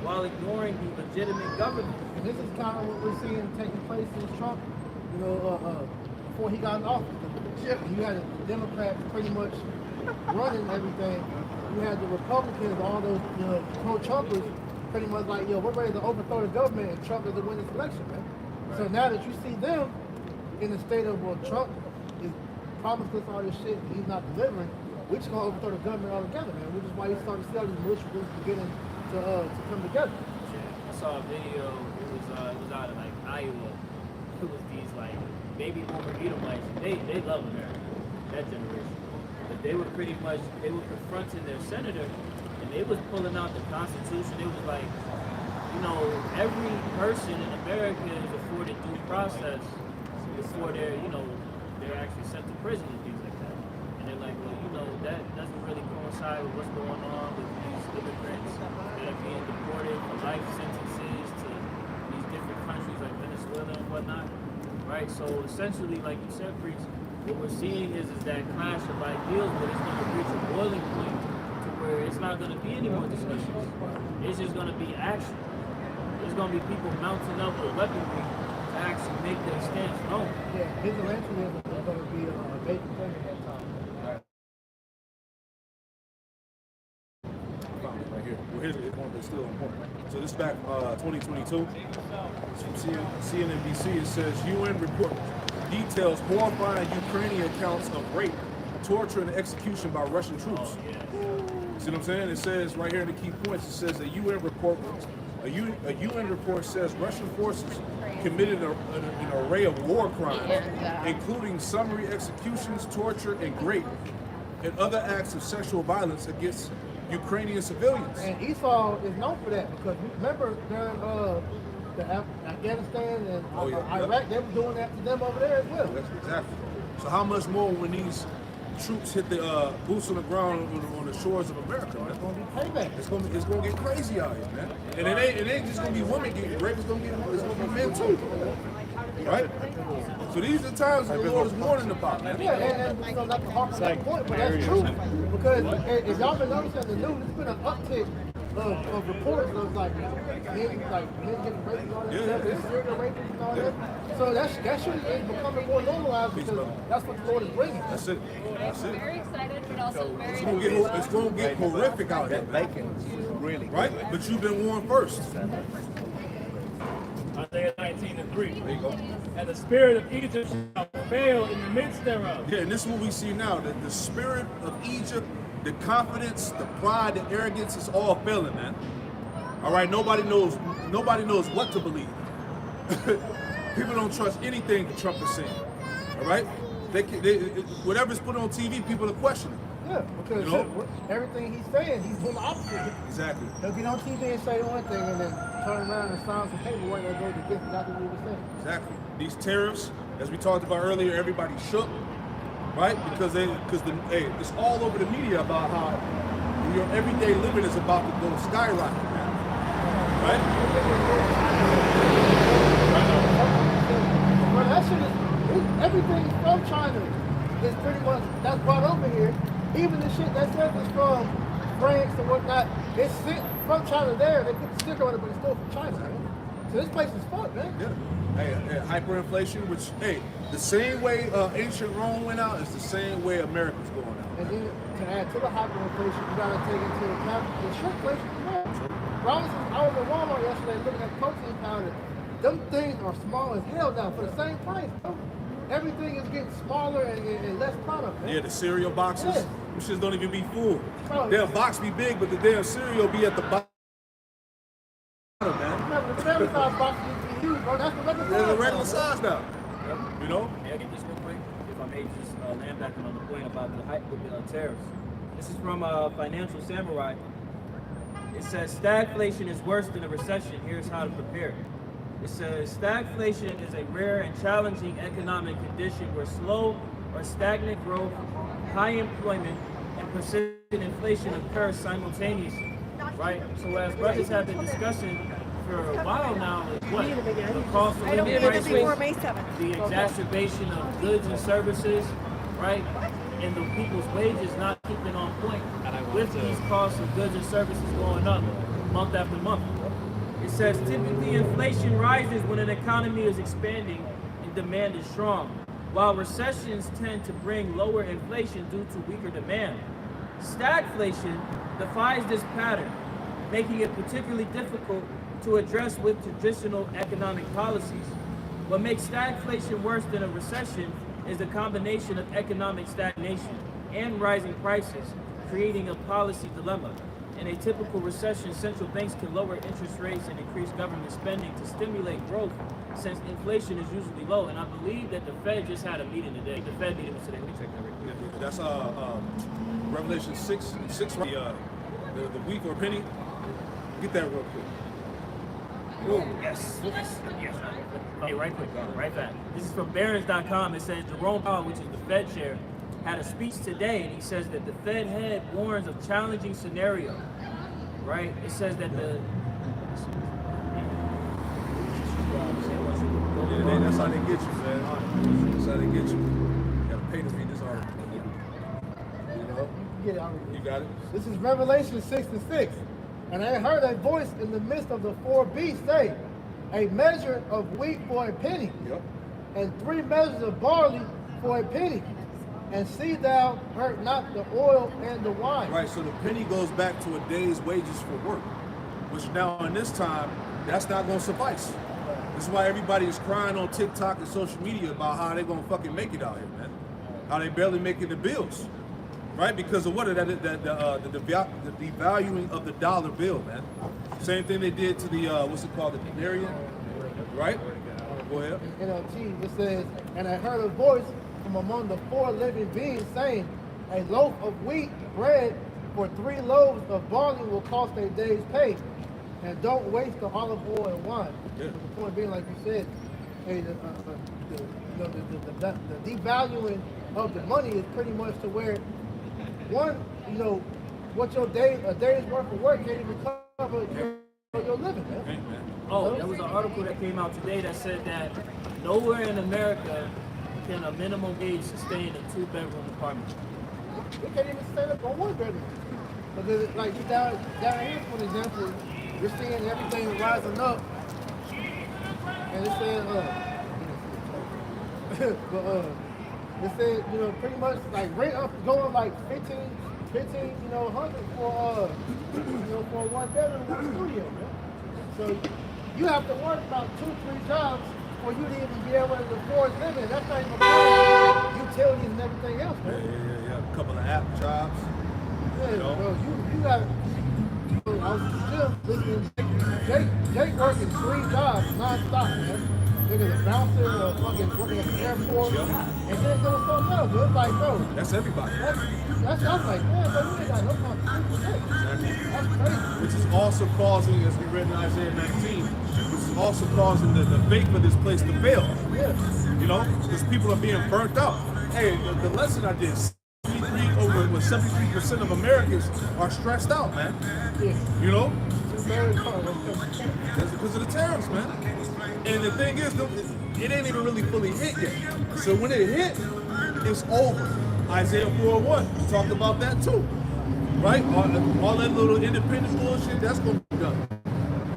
while ignoring the legitimate government." And this is kind of what we're seeing taking place since Trump, before he got in office. You had the Democrats pretty much running everything. You had the Republicans, all those pro-Trumpers, pretty much like, we're ready to overthrow the government and Trump doesn't win this election, man. So now that you see them in the state of, Trump is promised us all this shit and he's not delivering, we're just going to overthrow the government altogether, man. Which is why you start to see all these militia groups beginning to come together. I saw a video. It was out of like Iowa. It was these like baby boomer Edomites. They love America, that generation. But they were confronting their senator, and they was pulling out the Constitution. It was like you know, every person in America is afforded due process before they're, you know, they're actually sent to prison and things like that. And they're like, well, you know, that doesn't really coincide with what's going on with these immigrants that are being deported for life sentences to these different countries like Venezuela and whatnot, right? So essentially, like you said, Priest, what we're seeing is that clash of ideals, but it's going to reach a boiling point to where it's not going to be any more discussions. It's just going to be action. There's going to be people mounting up with weaponry to actually make their stance known. Yeah, vigilantism is going to be a major thing at that time. Right here. Well, here's it. It's still important. So this is back 2022. It's from CNBC. It says UN report details horrifying Ukrainian accounts of rape, torture, and execution by Russian troops. See what I'm saying? It says right here in the key points. It says a UN report says Russian forces committed an array of war crimes, including summary executions, torture, and rape, and other acts of sexual violence against Ukrainian civilians. And Esau is known for that because remember during Afghanistan and Iraq, they were doing that to them over there as well. That's exactly. So how much more when these troops hit the boots on the ground on the shores of America? It's going to be payback. It's gonna get crazy out here, man. And it ain't just gonna be women getting raped. It's gonna be men too, right? So these are the times that the Lord is warning about, man. Yeah, and so not to harp on that point, but that's true. Because if y'all been noticing the news, there's been an uptick of reports of like men getting raped and all that stuff, and serial rapists and all that. So that should is becoming more normalized because that's what the Lord is bringing. That's it. That's it. Very excited, but also very It's gonna get horrific out here, Really. right? But you've been warned first. Isaiah 19:3. There you go. And the spirit of Egypt shall fail in the midst thereof. Yeah, and this is what we see now. The spirit of Egypt, the confidence, the pride, the arrogance is all failing, man. All right, nobody knows what to believe. People don't trust anything that Trump is saying. All right? Whatever's put on TV, people are questioning. Yeah, because everything he's saying, he's doing the opposite. Exactly. He'll get on TV and say one thing and then turn around and sign some paperwork that goes against exactly what he was saying. Exactly. These tariffs, as we talked about earlier, everybody shook, right? Because it's all over the media about how your everyday living is about to go skyrocket, man. Right? Well, that shit is everything from China is pretty much that's brought over here. Even the shit that says it's from France and whatnot, it's sent from China there. They put the sticker on it, but it's still from China. Man. So this place is fucked, man. Yeah. Hey, hyperinflation, which, the same way ancient Rome went out is the same way America's going out. And then to add to the hyperinflation, you gotta take into account the shrinkflation. I was in Walmart yesterday looking at protein powder. Them things are small as hell now for the same price, bro. Everything is getting smaller and less product, man. Yeah, the cereal boxes, Yeah. them shits don't even be full. Bro, Their box be big, but the damn cereal be at the bottom, man. remember the family size box used to be huge, bro. That's the regular size. There's a regular size now. You know? May I get this real quick? If I may just land back on the point about the hype with the tariffs. This is from Financial Samurai. It says stagflation is worse than a recession. Here's how to prepare. It says stagflation is a rare and challenging economic condition where slow or stagnant growth, high employment, and persistent inflation occur simultaneously. Right? So as brothers have been discussing for a while now, is what? The cost of living crisis, the exacerbation of goods and services, right? And the people's wages not keeping on point with these costs of goods and services going up month after month. It says typically inflation rises when an economy is expanding and demand is strong, while recessions tend to bring lower inflation due to weaker demand. Stagflation defies this pattern, making it particularly difficult to address with traditional economic policies. What makes stagflation worse than a recession is a combination of economic stagnation and rising prices, creating a policy dilemma. In a typical recession, central banks can lower interest rates and increase government spending to stimulate growth, since inflation is usually low. And I believe that the Fed just had a meeting today. The Fed meeting was today. Let me check that right quick. That's Revelation 6, the week or penny. Get that real quick. Yes. Hey, right quick, right back. This is from Barron's.com. It says Jerome Powell, which is the Fed chair, had a speech today, and he says that the Fed head warns of challenging scenario. Right? It says that the Yeah, that's how they get you, man. That's how they get you. You gotta pay to read this article. You know? Get it already. You got it? This is Revelation 6:6. And I heard a voice in the midst of the four beasts say, a measure of wheat for a penny, Yep. and 3 measures of barley for a penny. And see thou hurt not the oil and the wine. Right, so the penny goes back to a day's wages for work, which now in this time, that's not gonna suffice. This is why everybody is crying on TikTok and social media about how they gonna fucking make it out here, man. How they barely making the bills, right? Because of what? The devaluing of the dollar bill, man. Same thing they did to the, what's it called, the denarian, right? Go ahead. In NLT, it says, and I heard a voice from among the 4 living beings saying, a loaf of wheat bread for 3 loaves of barley will cost a day's pay. And don't waste the olive oil and wine. Yeah. The point being, like you said, hey, the devaluing of the money is pretty much to where one, what a day's worth of work can't even cover your living, man. Hey, man. Oh, there was an article that came out today that said that nowhere in America can a minimum wage sustain a 2-bedroom apartment. We can't even stand up on 1 bedroom. But then, like you down here, for example, you're seeing everything rising up, and it said, it said, pretty much like rent up going like 15, hundred for for 1 bedroom, 1 studio, man. So you have to work about 2-3 jobs for you to even be able to afford living. That's not even about utilities and everything else, man. Yeah. A couple of app jobs. Yeah, You know? bro, you got. I was still listening to Jake working 3 jobs non-stop, man. Nigga, the bouncer, fucking working at the airport, Yep. and then doing something else. It's like, bro, That's everybody. that's I was like, man, but you ain't got no time to sleep. That's crazy. Which is also causing, as we read in Isaiah 19, which is also causing the faith for this place to fail. Yeah. Because people are being burnt out. Hey, the lesson I did, 73% of Americans are stressed out, man. Yeah. It's very hard. That's because of the tariffs, man. And the thing is, it ain't even really fully hit yet. So when it hit, it's over. Isaiah 4:1, we talked about that too, right? All that little independent bullshit, that's gonna be done.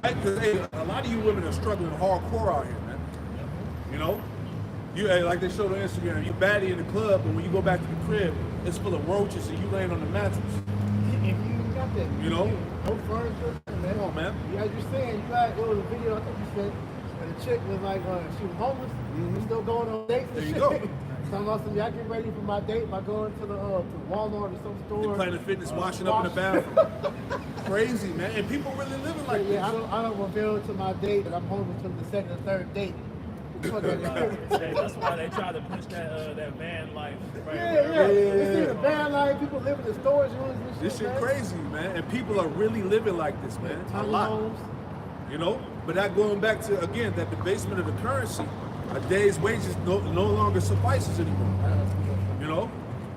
Right? Because hey, a lot of you women are struggling hardcore out here, man. Hey, like they showed on Instagram, you baddie in the club, but when you go back to the crib, it's full of roaches and you laying on the mattress. If you got that, No furniture, man. Come on, man. As you're saying, you got go to the video. I think you said the chick was like, she was homeless, still going on dates. And There you shit. go. Talking about some, y'all get ready for my date by going to the Walmart or some store. You Planet Fitness, washing up in the bathroom. Crazy, man. And people really living like Yeah, this. I don't reveal to my date that I'm homeless until the 2nd or 3rd date. Fuck that. That's why they try to push that van life. Right? Yeah. You see the van life, people live in the storage rooms and shit. This shit man. crazy, man. And people are really living like this, man. A Tiny lot. homes. But that going back to, again, that debasement of the currency, a day's wages no longer suffices anymore.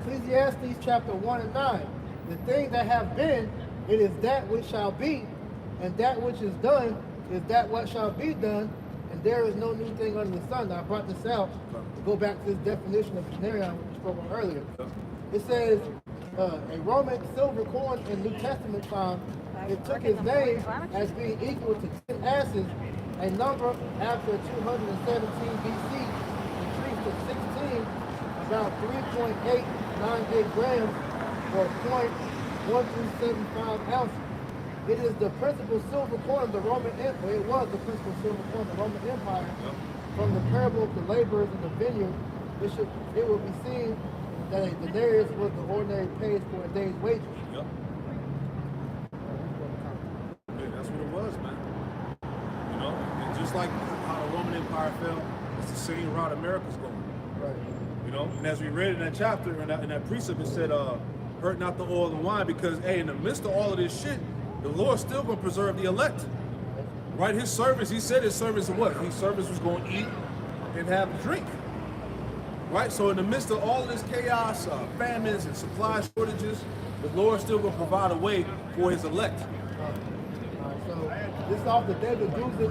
Ecclesiastes chapter 1 and 9. The things that have been, it is that which shall be, and that which is done is that what shall be done, and there is no new thing under the sun. Now, I brought this out to go back to this definition of denarian, which we spoke on earlier. It says, a Roman silver coin in New Testament time, it took his name as being equal to 10 asses, a number after 217 BC, increased to 16, about 3.898 grams, or 0.1375 ounces. It is the principal silver coin of the Roman Empire. It was the principal silver coin of the Roman Empire. From the parable of the laborers in the vineyard, it will be seen that a denarius was the ordinary pay for a day's wages. Yep. Yeah, that's what it was, man. And just like how the Roman Empire fell, it's the same route America's going. Right. And as we read in that chapter, in that precept, it said, hurt not the oil and wine, because, hey, in the midst of all of this shit, the Lord's still going to preserve the elect. Right? His service, he said his service was what? His service was going to eat and have a drink. Right? So in the midst of all of this chaos, famines and supply shortages, the Lord still will provide a way for his elect. So this is off the David Duzek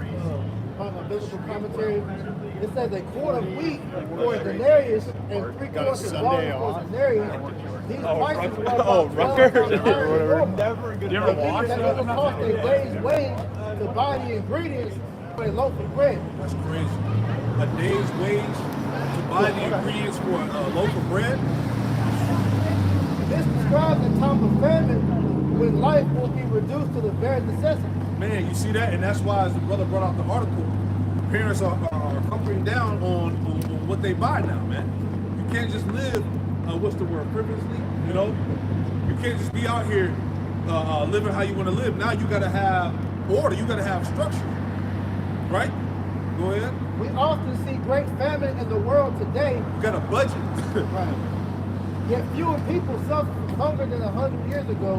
biblical commentary. It says a quart of wheat for a denarius and 3 quarts of barley for a denarius. These prices were about Never you ever watch that? It would cost a day's wage to buy the ingredients for a loaf of bread. That's crazy. A day's wage to buy the ingredients for a loaf of bread? This describes a time of famine when life will be reduced to the bare necessities. Man, you see that? And that's why, as the brother brought out the article, parents are hunkering down on what they buy now, man. You can't just live, what's the word, frivolously, you know? You can't just be out here living how you want to live. Now you got to have order. You got to have structure, right? Go ahead. We often see great famine in the world today. You got a budget. Right. Yet fewer people suffer from hunger than 100 years ago.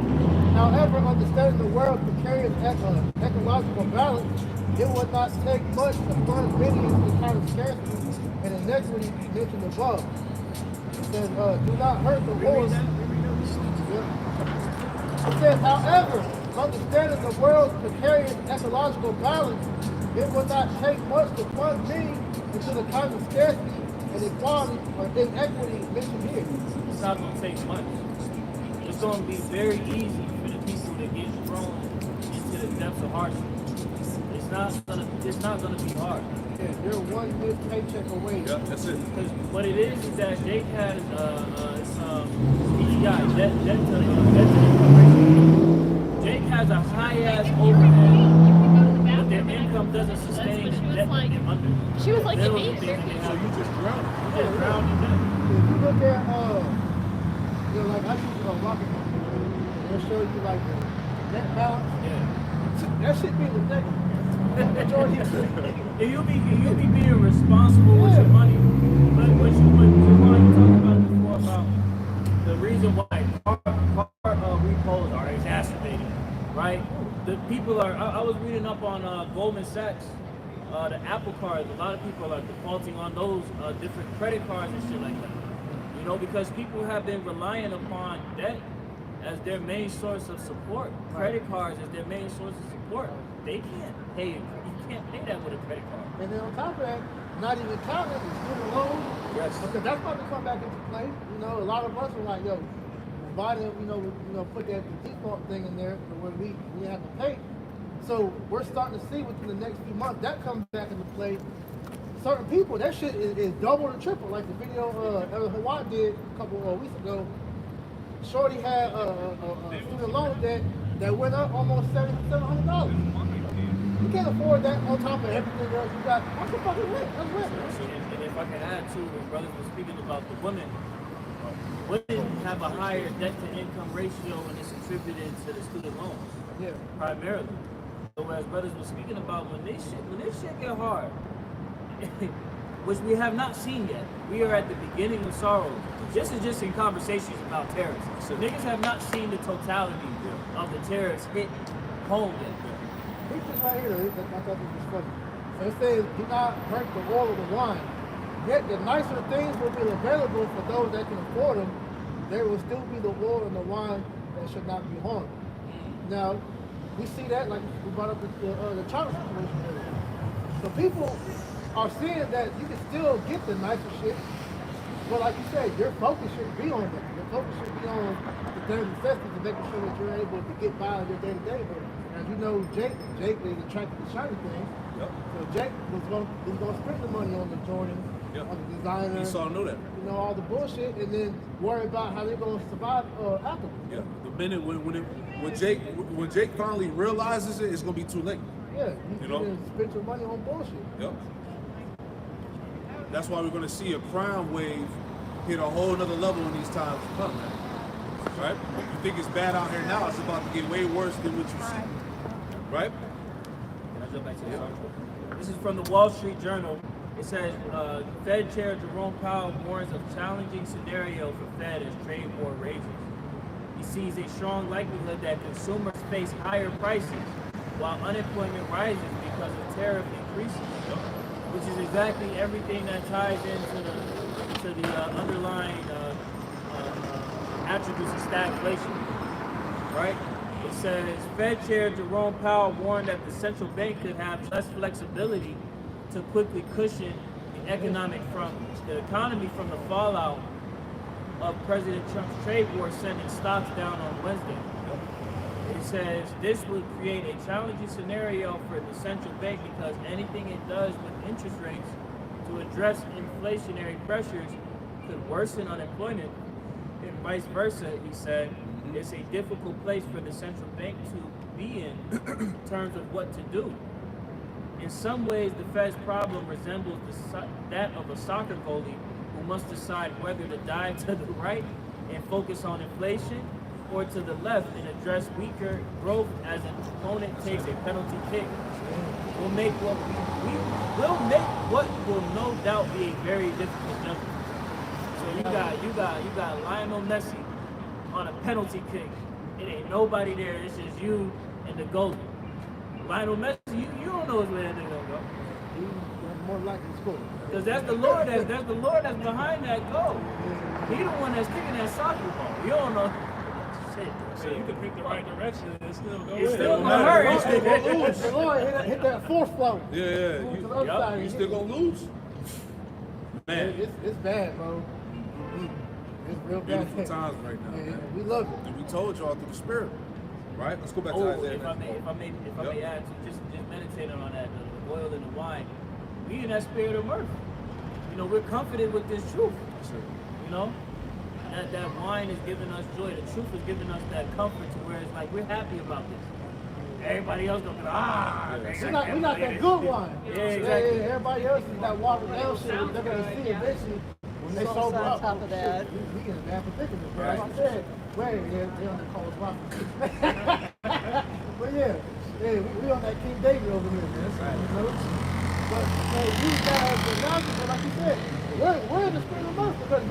However, understanding the world's precarious ecological balance, it would not take much to plunge many into the kind of scarcity and inequity mentioned above. It says, do not hurt the horse. Yeah. It says, however, understanding the world's precarious ecological balance, it would not take much to plunge many into the kind of scarcity and equality or inequity mentioned here. It's not going to take much. It's going to be very easy for the people to get thrown into the depths of hardship. It's not gonna be hard. Yeah, you're one good paycheck away. Yeah, that's it. Because what it is that Jake has, he got debt to income ratio. Jake has a high ass overhead, but their income doesn't sustain the debt that they're under. She was like, Those me. are the things that they So have. you just drown. You just drown in debt. If you look at, you know, like I use rocket company, they'll show you like the net balance. Yeah. That shit be the negative. Majority of it. And you'll be being responsible with your money. But what you talked about before about the reason why car repos are exacerbating, right? The people are. I was reading up on Goldman Sachs, the Apple cards. A lot of people are defaulting on those different credit cards and shit like that. You know, because people have been relying upon debt as their main source of support. Credit cards as their main source of support. They can't pay it. You can't pay that with a credit card. And then on top of that, not even counting the student loans. Yes. Because that's about to come back into play. You know, a lot of us are like, yo, Biden, put that default thing in there where we have to pay. So we're starting to see within the next few months that comes back into play. Certain people, that shit is double and triple. Like the video Hawaii did a couple of weeks ago. Shorty had a student loan debt that went up almost $700. You can't afford that on top of everything else you got. What's the fucking rent? That's rent. And if I can add too, when brothers were speaking about the women have a higher debt to income ratio and it's attributed to the student loans. Yeah. Primarily. So as brothers were speaking about when this shit get hard, which we have not seen yet. We are at the beginning of sorrow. This is just in conversations about tariffs. So niggas have not seen the totality of the tariffs hit home yet. Read this right here. I thought this was funny. So it says, do not hurt the oil or the wine. Yet the nicer things will be available for those that can afford them. There will still be the oil and the wine that should not be harmed. Now, we see that, like we brought up the China situation earlier. So people are seeing that you can still get the nicer shit, but like you said, your focus should be on that. Your focus should be on the daily necessities and making sure that you're able to get by on your day-to-day. But as you know, Jake is attracted to shiny things. Yep. So Jake was going to spend the money on the Jordan, Yep. on the designer. You saw know that. You know, all the bullshit, and then worry about how they're going to survive after. Yeah. The minute when Jake finally realizes it, it's gonna be too late. Yeah, You know? can spend your money on bullshit. Yep. That's why we're gonna see a crime wave hit a whole nother level in these times to come, man. Right? You think it's bad out here now, it's about to get way worse than what you see. Right? Can I jump back to this article? This is from the Wall Street Journal. It says, Fed Chair Jerome Powell warns of challenging scenario for Fed as trade war rages. He sees a strong likelihood that consumers face higher prices while unemployment rises because tariff increases, which is exactly everything that ties into the underlying attributes of stagflation, right? It says, Fed Chair Jerome Powell warned that the central bank could have less flexibility to quickly cushion the economy from the fallout of President Trump's trade war, sending stocks down on Wednesday. It says this would create a challenging scenario for the central bank because anything it does with interest rates to address inflationary pressures could worsen unemployment, and vice versa. He said it's a difficult place for the central bank to be in terms of what to do. In some ways, the Fed's problem resembles that of a soccer goalie who must decide whether to dive to the right and focus on inflation, or to the left and address weaker growth as an opponent takes a penalty kick. We'll make what will no doubt be a very difficult jumper. So you got Lionel Messi on a penalty kick. It ain't nobody there. It's just you and the goalie. Lionel Messi, you don't know where that nigga gonna go. He's more likely to score. Because that's the Lord that's behind that goal. He the one that's kicking that soccer ball. You don't know. Shit. So you can pick the right direction and still go It's in. still gonna hurt. The Lord hit that fourth flow. Yeah, Move to the other side. you still gonna lose. Man, It's bad, bro. It's real bad. beautiful times right now, Yeah, man. we love it. And we told y'all through the Spirit, right? Let's go back to Oh, Isaiah. if I may add to just meditating on that, the oil and the wine, we in that spirit of mirth. You know, we're comforted with this truth. You know, that wine is giving us joy. The truth is giving us that comfort to where it's like we're happy about this. Everybody else gonna be We not that good wine. Yeah, exactly. Everybody else is that watered down shit. They're gonna see eventually when they Sauce sober on up. top of that. We get a bad predicament, bro. Like I said, they're on the cold rock. But yeah, we on that King David over here, man. You know? But you guys are not, but like you said, we're in the spirit of month because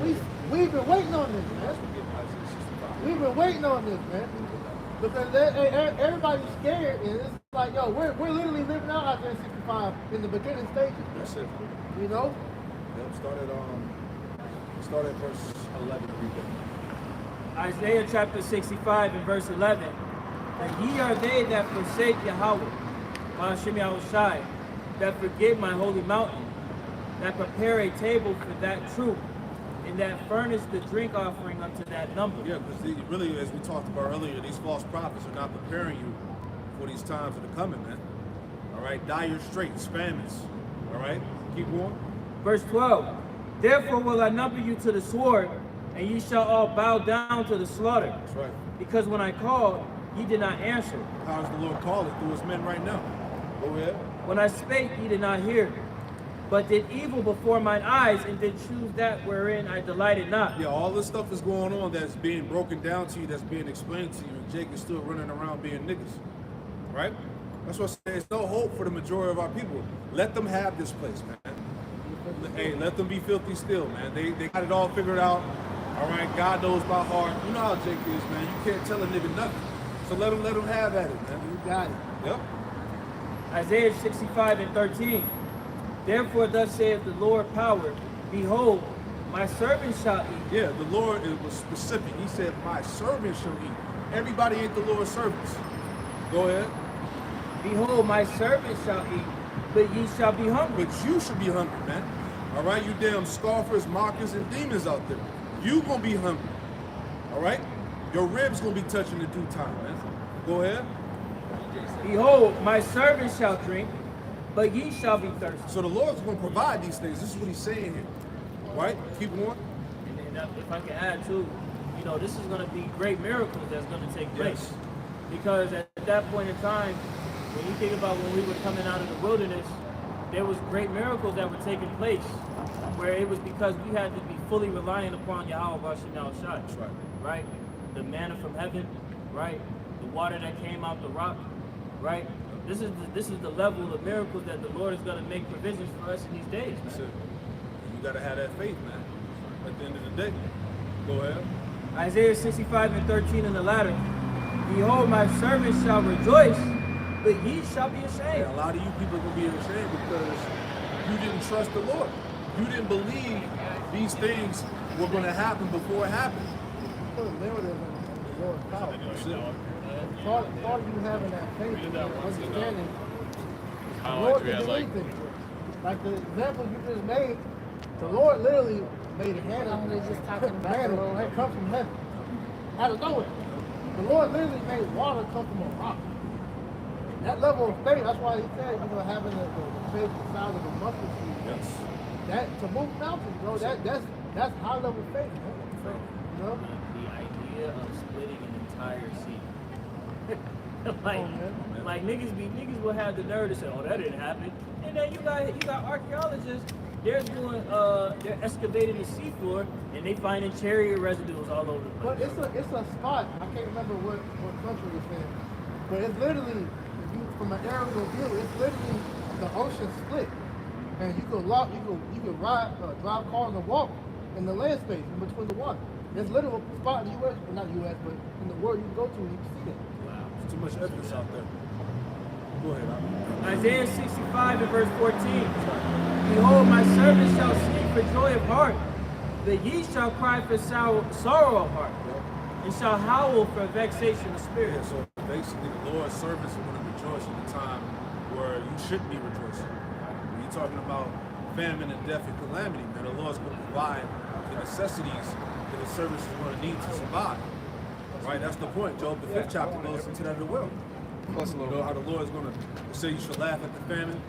we've been waiting on this, man. We've been waiting on this, man. Because everybody's scared, and it's like, yo, we're literally living out Isaiah 65 in the beginning stages. That's it. You know? Start at verse 11 and read that. Isaiah chapter 65 and verse 11. And ye are they that forsake Yahweh, Hashem Yahushai, that forget my holy mountain, that prepare a table for that truth, and that furnish the drink offering unto that number. Yeah, because really, as we talked about earlier, these false prophets are not preparing you for these times that are coming, man. All right, dire straits, famines. All right, keep going. Verse 12. Therefore will I number you to the sword, and ye shall all bow down to the slaughter. That's right. Because when I called, ye did not answer. How does the Lord call it through his men right now? Go ahead. When I spake, ye did not hear, but did evil before mine eyes, and did choose that wherein I delighted not. Yeah, all this stuff is going on that's being broken down to you, that's being explained to you, and Jake is still running around being niggas. Right? That's what I say. There's no hope for the majority of our people. Let them have this place, man. Hey, let them be filthy still, man. They got it all figured out. All right, God knows by heart. You know how Jake is, man. You can't tell a nigga nothing. So let them have at it, man. You got it. Yep. Isaiah 65 and 13. Therefore thus saith the Lord power, behold, my servant shall eat. Yeah, the Lord was specific. He said, my servant shall eat. Everybody ain't the Lord's servants. Go ahead. Behold, my servant shall eat, but ye shall be hungry. But you should be hungry, man. All right, you damn scoffers, mockers, and demons out there. You gonna be hungry. All right? Your ribs gonna be touching in due time, man. Go ahead. Behold, my servant shall drink, but ye shall be thirsty. So the Lord's gonna provide these things. This is what he's saying here. Right? Keep going. And if I can add too, you know, this is going to be great miracles that's going to take place. Yes. Because at that point in time, when you think about when we were coming out of the wilderness, there was great miracles that were taking place, where it was because we had to be fully reliant upon Yahweh Hashem Yahushai. That's right. Right? The manna from heaven, right? The water that came out the rock, right? This is the level of miracles that the Lord is going to make provisions for us in these days. Man. That's it. You gotta have that faith, man. At the end of the day. Go ahead. Isaiah 65 and 13 in the latter. Behold, my servant shall rejoice but ye shall be ashamed. Yeah, a lot of you people are going to be ashamed because you didn't trust the Lord. You didn't believe these things were going to happen before it happened. Put a narrative in the Lord's power. That's it. Part of you having that faith and that understanding, the Lord can do anything. Like the example you just made, the Lord literally made Hannah just talking about the manna Lord. that come from heaven. Out of nowhere. The Lord literally made water come from a rock. That level of faith, that's why he said, having the faith the size of a mustard seed. Yes. That to move mountains, bro. That's high level faith, man. You know? The idea of splitting an entire sea. man. like niggas will have the nerve to say, oh, that didn't happen. And then you got archaeologists, they're excavating the seafloor and they finding chariot residues all over the But place. it's a spot. I can't remember what country it's in, but it's literally from an aerial view. It's literally the ocean split, and you could ride, drive cars and walk in the land space in between the water. There's literally a spot in the U.S. Well, not U.S. but in the world you can go to and you can see that. Wow. There's too much evidence out there. Go ahead, Al. Isaiah 65 and verse 14. Behold, my servant shall sing for joy of heart, but ye shall cry for sorrow of heart, and shall howl for vexation of spirit. Yeah, so basically the Lord's servants are going to rejoice in the time where you shouldn't be rejoicing. When you're talking about famine and death and calamity, man, the Lord's going to provide the necessities that the servants is going to need to survive. Right? That's the point. Job, the 5th chapter, goes into that as well. You know, how the Lord is going to say you should laugh at the famine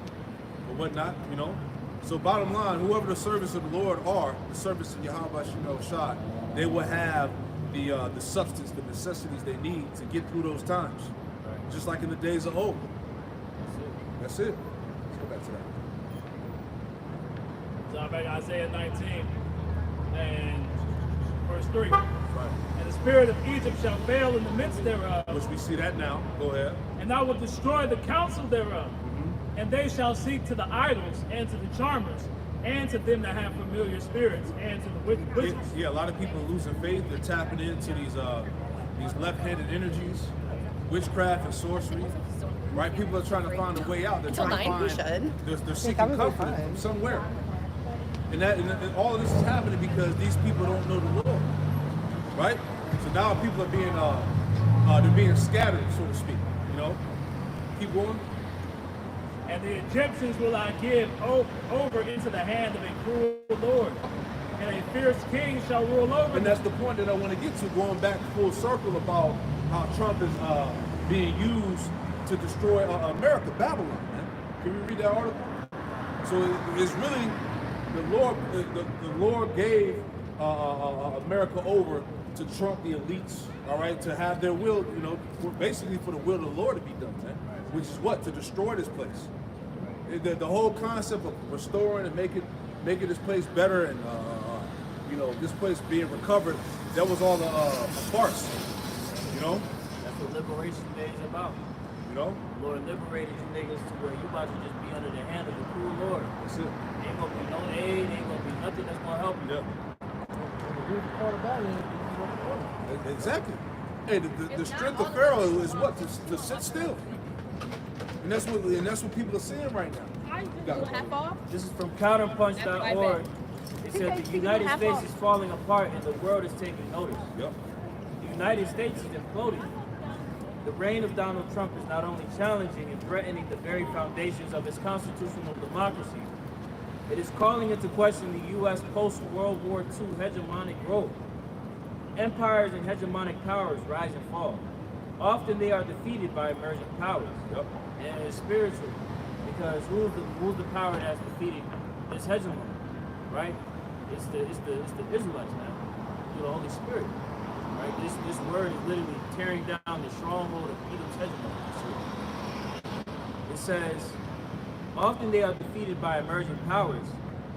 or whatnot, you know. So bottom line, whoever the servants of the Lord are, the servants of Yahweh Shai, they will have the substance, the necessities they need to get through those times. Right. Just like in the days of old. That's it. Let's go back to that. So I'm back to Isaiah 19 and verse 3. Right. And the spirit of Egypt shall fail in the midst thereof, Which we see that now. Go ahead. and I will destroy the counsel thereof. And they shall seek to the idols and to the charmers and to them that have familiar spirits and to the wicked witches. Yeah, a lot of people are losing faith. They're tapping into these left-handed energies, witchcraft and sorcery. Right? People are trying to find a way out. They're Until trying to 9, we find. should. They're seeking comfort from somewhere. And all of this is happening because these people don't know the Lord. Right? So now people are being scattered, so to speak. You know? Keep going. And the Egyptians will I give over into the hand of a cruel Lord, and a fierce king shall rule over And them. that's the point that I want to get to, going back full circle about how Trump is being used to destroy America, Babylon, man. Can we read that article? So it's really the Lord gave America over to Trump, the elites, all right, to have their will, you know, basically for the will of the Lord to be done, man. Which is what? To destroy this place. The whole concept of restoring and making this place better and you know, this place being recovered, that was all a farce. You know? That's what Liberation Day is about. You know? The Lord liberated you niggas to where you about to just be under the hand of the cruel Lord. That's it. Ain't gonna be no aid, ain't gonna be nothing that's gonna help you. Yeah. Exactly. Hey, the strength of Pharaoh is what? To sit still. And that's what people are seeing right now. Half off? This is from counterpunch.org. It said the United States is falling apart and the world is taking notice. Yep. The United States is imploding. The reign of Donald Trump is not only challenging and threatening the very foundations of its constitutional democracy, it is calling into question the U.S. post-World War II hegemonic role. Empires and hegemonic powers rise and fall. Often they are defeated by emergent powers. Yep. And it's spiritual, because who's the power that's defeating this hegemony, right? It's the Israelites, man. Through the Holy Spirit, right? This word is literally tearing down the stronghold of Edom's hegemony. It says, often they are defeated by emergent powers.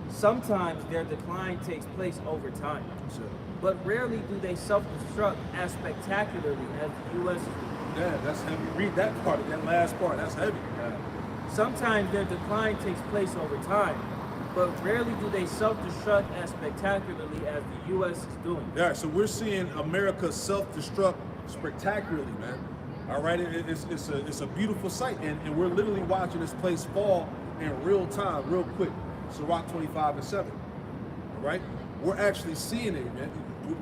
Sometimes their decline takes place over time. Sure. But rarely do they self-destruct as spectacularly as the U.S. is doing. Yeah, that's heavy. Read that part, that last part. That's heavy. Sometimes their decline takes place over time, but rarely do they self-destruct as spectacularly as the U.S. is doing. Yeah, so we're seeing America self-destruct spectacularly, man. All right, it's a beautiful sight, and we're literally watching this place fall in real time, real quick. Sirach 25:7. All right, we're actually seeing it, man.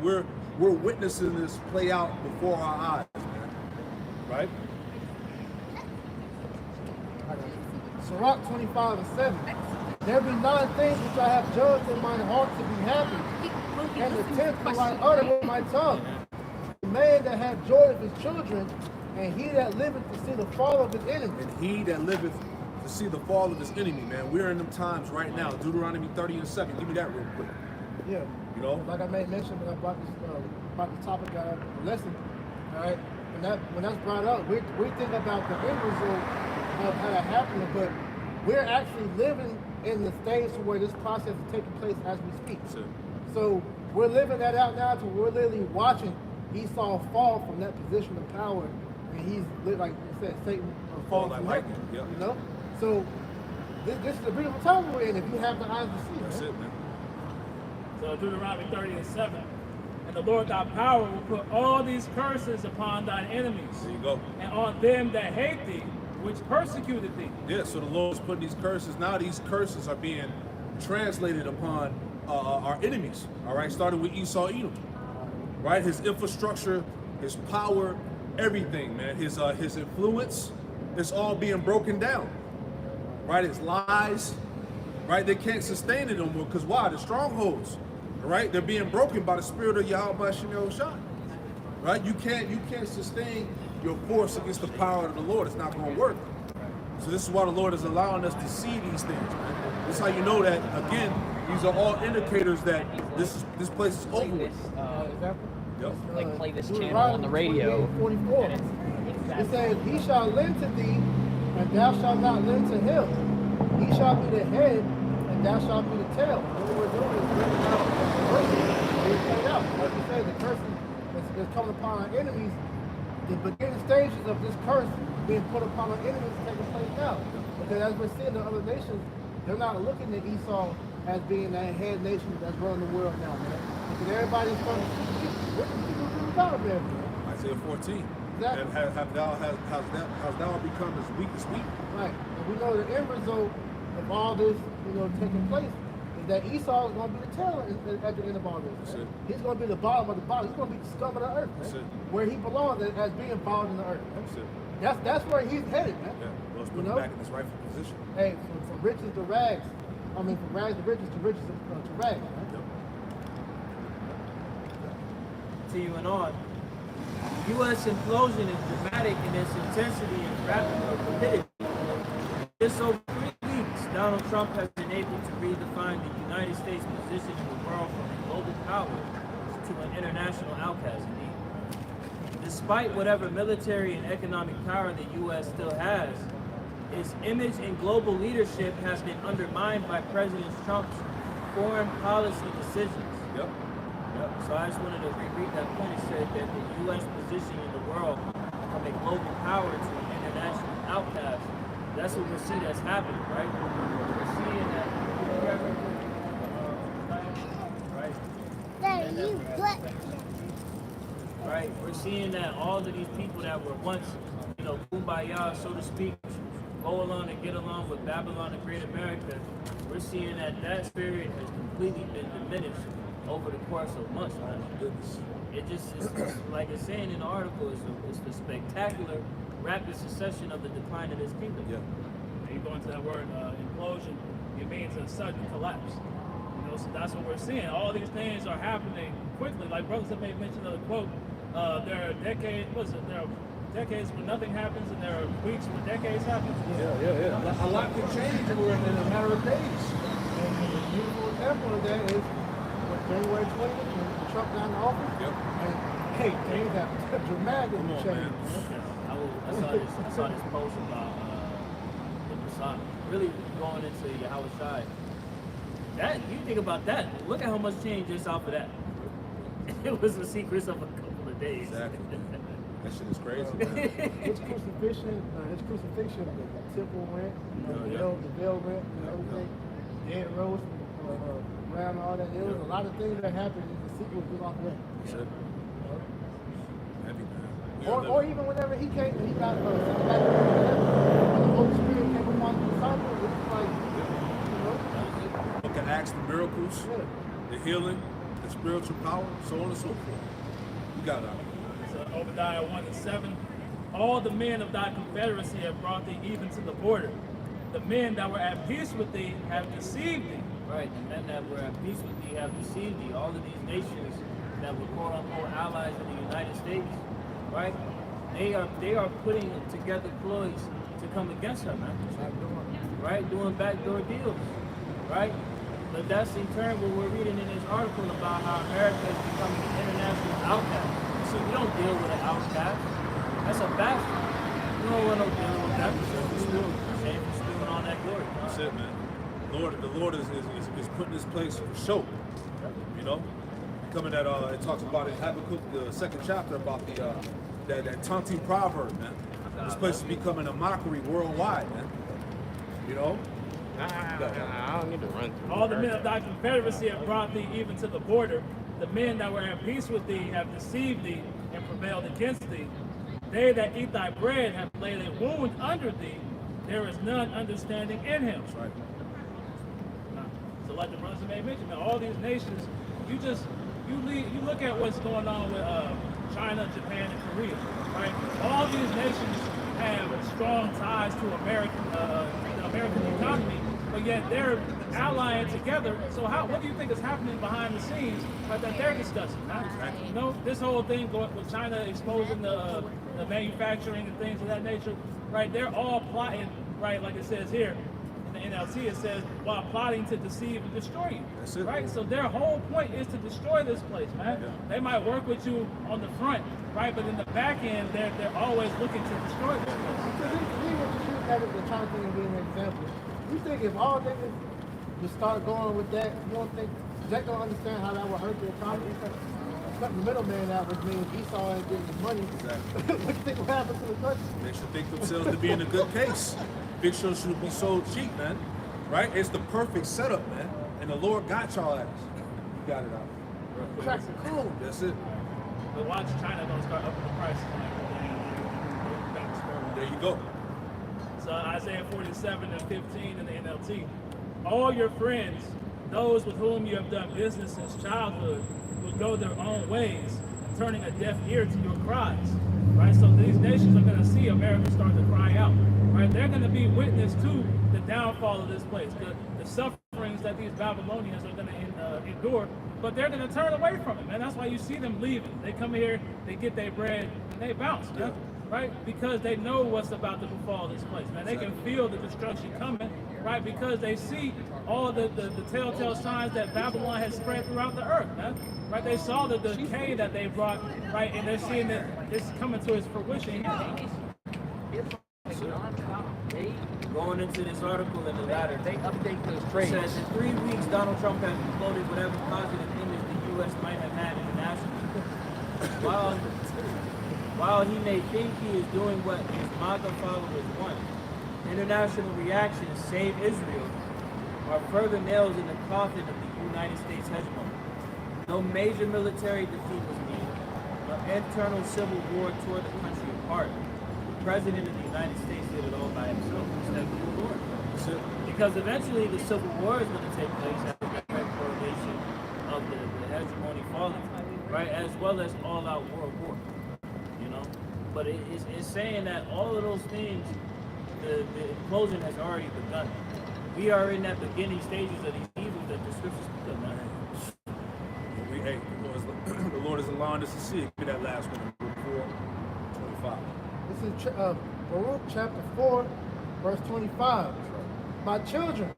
We're witnessing this play out before our eyes, man. Right? Sirach 25:7. There be 9 things which I have judged in mine heart to be happy, and the 10th will I utter with my tongue. The man that hath joy of his children, and he that liveth to see the fall of his enemy. And he that liveth to see the fall of his enemy, man. We're in them times right now. Deuteronomy 30:7. Give me that real quick. Yeah. You know? Like I made mention when I brought this about the topic of the lesson. All right. When that's brought up, we think about the end result of how that happened, but we're actually living in the stage to where this process is taking place as we speak. So we're living that out now to where we're literally watching Esau fall from that position of power, and he's like you said, Satan fall from heaven. Yep. You know. So this is a beautiful time we're in if you have the eyes to see. That's it, man. So Deuteronomy 30:7. And the Lord thy power will put all these curses upon thine enemies. There you go. And on them that hate thee, which persecuted thee. Yeah, so the Lord's putting these curses. Now these curses are being translated upon our enemies. All right, starting with Esau, Edom. Right, his infrastructure, his power, everything, man. His influence, it's all being broken down. Right, his lies. Right, they can't sustain it no more because why? The strongholds. All right, they're being broken by the spirit of Yahweh Shem Shai. Right, you can't sustain your force against the power of the Lord. It's not going to work. So this is why the Lord is allowing us to see these things, man. This is how you know that, again, these are all indicators that this place is over with. Yep. Like play this channel on the radio. 44. It says, he shall lend to thee, and thou shalt not lend to him. He shall be the head, and thou shalt be the tail. What we're doing is bringing out the curses being played out. Like you said, the curses that's coming upon our enemies, the beginning stages of this curse being put upon our enemies taking place now. Because as we're seeing the other nations, they're not looking at Esau as being that head nation that's running the world now, man. Because everybody's from what do people do about it, man? Isaiah 14. Exactly. And has thou become as weak as weak? Right. And we know the end result of all this, taking place is that Esau is going to be the tail at the end of all this. Right? He's going to be the bottom of the bottom. He's going to be the scum of the earth, right? Where he belongs as being bottom in the earth. Right? That's where he's headed, man. Yeah. Well, let's put him back in his rightful position. Hey, from riches to rags. I mean, from rags to riches to riches to rags, right? Yep. Continuing on, the U.S. implosion is dramatic in its intensity and rapidity. Just over 3 weeks, Donald Trump has been able to redefine the United States' position in the world from a global power to an international outcast. Despite whatever military and economic power the U.S. still has, its image and global leadership has been undermined by President Trump's foreign policy decisions. Yep. So I just wanted to reread that point. It said that the U.S. position in the world from a global power to an international outcast. That's what we're seeing that's happening, right? We're seeing that. Right? We're seeing that all of these people that were once, kumbaya, so to speak, go along and get along with Babylon and Great America, we're seeing that spirit has completely been diminished over the course of months, man. It's like it's saying in the article, it's the spectacular, rapid succession of the decline of this kingdom. Yeah. And you go into that word implosion, it means a sudden collapse. So that's what we're seeing. All these things are happening quickly. Like brothers have made mention of the quote, there are decades, there are decades when nothing happens, and there are weeks when decades happen. Yeah. A lot can change in a matter of days. And the beautiful example of that is when January 20th, when Trump got in office. Yep. And hey, things have dramatically changed. I saw this post about the Messiah really going into Yahweh Shai. That you think about that, look at how much change just off of that. It was the secrets of a couple of days. Exactly. That shit is crazy. His crucifixion, the temple went, the veil went, everything. Dead rose around all that. There was a lot of things that happened in the sequel was off of that. Heavy, man. Or even whenever he came, he got sent back to heaven. When the Holy Spirit came upon the disciples, it was like, you know. Look at Acts, the miracles, the healing, the spiritual power, so on and so forth. You got it. So Obadiah 1:7. All the men of thy confederacy have brought thee even to the border. The men that were at peace with thee have deceived thee. Right, the men that were at peace with thee have deceived thee. All of these nations that were quote unquote allies of the United States, right? They are putting together ploys to come against her, man. Right? Doing backdoor deals. Right? But that's in turn what we're reading in this article about how America is becoming an international outcast. So we don't deal with an outcast. That's a bastard. You don't want no dealing with that because shame for stealing all that glory. That's it, man. The Lord is putting this place for show. You know? Coming at it talks about in Habakkuk, the second chapter, about the that taunting proverb, man. This place is becoming a mockery worldwide, man. You know? I don't need to run through. All the men of thy confederacy have brought thee even to the border. The men that were at peace with thee have deceived thee and prevailed against thee. They that eat thy bread have laid a wound under thee. There is none understanding in him. That's right. So like the brothers made mention, man, all these nations, you look at what's going on with China, Japan, and Korea, right? All these nations have strong ties to the American economy, but yet they're allying together. So what do you think is happening behind the scenes, right, that they're discussing? Right? You know, this whole thing going with China exposing the manufacturing and things of that nature, right? They're all plotting, right? Like it says here in the NLT, it says while plotting to deceive and destroy you. That's it. Right? So their whole point is to destroy this place, man. Yeah. They might work with you on the front, right? But in the back end, they're always looking to destroy this place. Because we were just using that as the China thing and being an example. You think if all niggas just start going with that, you don't think Jack don't understand how that would hurt the economy? Cutting the middleman out, which means Esau ain't getting his money. Exactly. What do you think will happen to the country? They should think themselves to be in a good case. Big Show should be sold cheap, man. Right? It's the perfect setup, man. And the Lord got y'all ass. You got it out. Tracks are cool. That's it. But watch China gonna start upping the prices on everything. There you go. So Isaiah 47 and 15 in the NLT. All your friends, those with whom you have done business since childhood, will go their own ways, turning a deaf ear to your cries. Right? So these nations are going to see America start to cry out. Right? They're going to be witness to the downfall of this place, the sufferings that these Babylonians are going to endure, but they're going to turn away from it, man. That's why you see them leaving. They come here, they get their bread, and they bounce, man. Right? Because they know what's about to befall this place, man. They can feel the destruction coming, right? Because they see all the telltale signs that Babylon has spread throughout the earth, man. Right? They saw the decay that they brought, right? And they're seeing that it's coming to its fruition. Going into this article in the latter, They update those it trades. says in 3 weeks Donald Trump has exploded whatever positive image the U.S. might have had internationally. While he may think he is doing what his MAGA followers want, international reactions, save Israel, are further nails in the coffin of the United States hegemony. No major military defeat was needed. No internal civil war tore the country apart. The President of the United States did it all by himself instead of the Lord. Because eventually the Civil War is going to take place as a direct correlation of the hegemony falling, right? As well as all-out world war, you know? But it's saying that all of those things, the implosion has already begun. We are in that beginning stages of these evils that the scriptures put them on. The Lord is allowing us to see it. Give me that last one, Luke 4:25. This is Baruch chapter 4, verse 25. My children,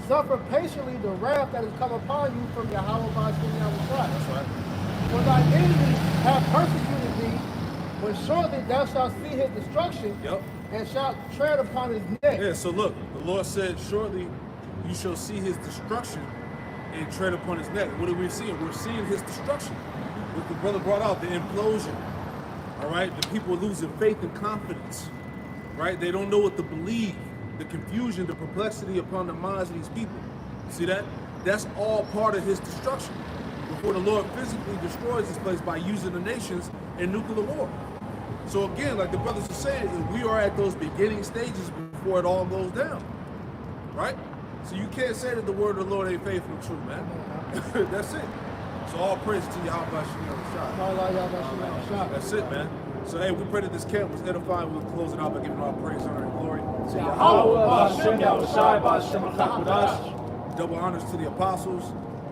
suffer patiently the wrath that has come upon you from Yahweh by That's right. For thy enemies have persecuted thee, but shortly thou shalt see his destruction, Yep. and shalt tread upon his neck. Yeah, so look, the Lord said, shortly you shall see his destruction and tread upon his neck. What are we seeing? We're seeing his destruction. What the brother brought out, the implosion. All right, the people are losing faith and confidence. Right? They don't know what to believe. The confusion, the perplexity upon the minds of these people. See that? That's all part of his destruction. Before the Lord physically destroys this place by using the nations in nuclear war. So again, like the brothers are saying, we are at those beginning stages before it all goes down, right? So you can't say that the word of the Lord ain't faithful and true, man. That's it. So all praise to Yahweh Shai. That's it, man. So hey, we pray that this camp was edifying. We'll close it out by giving all praise, honor, and glory to Yahweh. Double honors to the apostles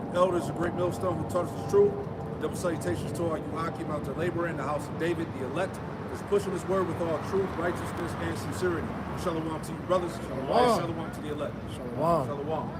and elders, the great millstone who taught us the truth. Double salutations to our Yuakim out there laboring, the house of David, the elect, is pushing this word with all truth, righteousness, and sincerity. Shalom to you, brothers. Shalom to the elect. Shalom. Shalom.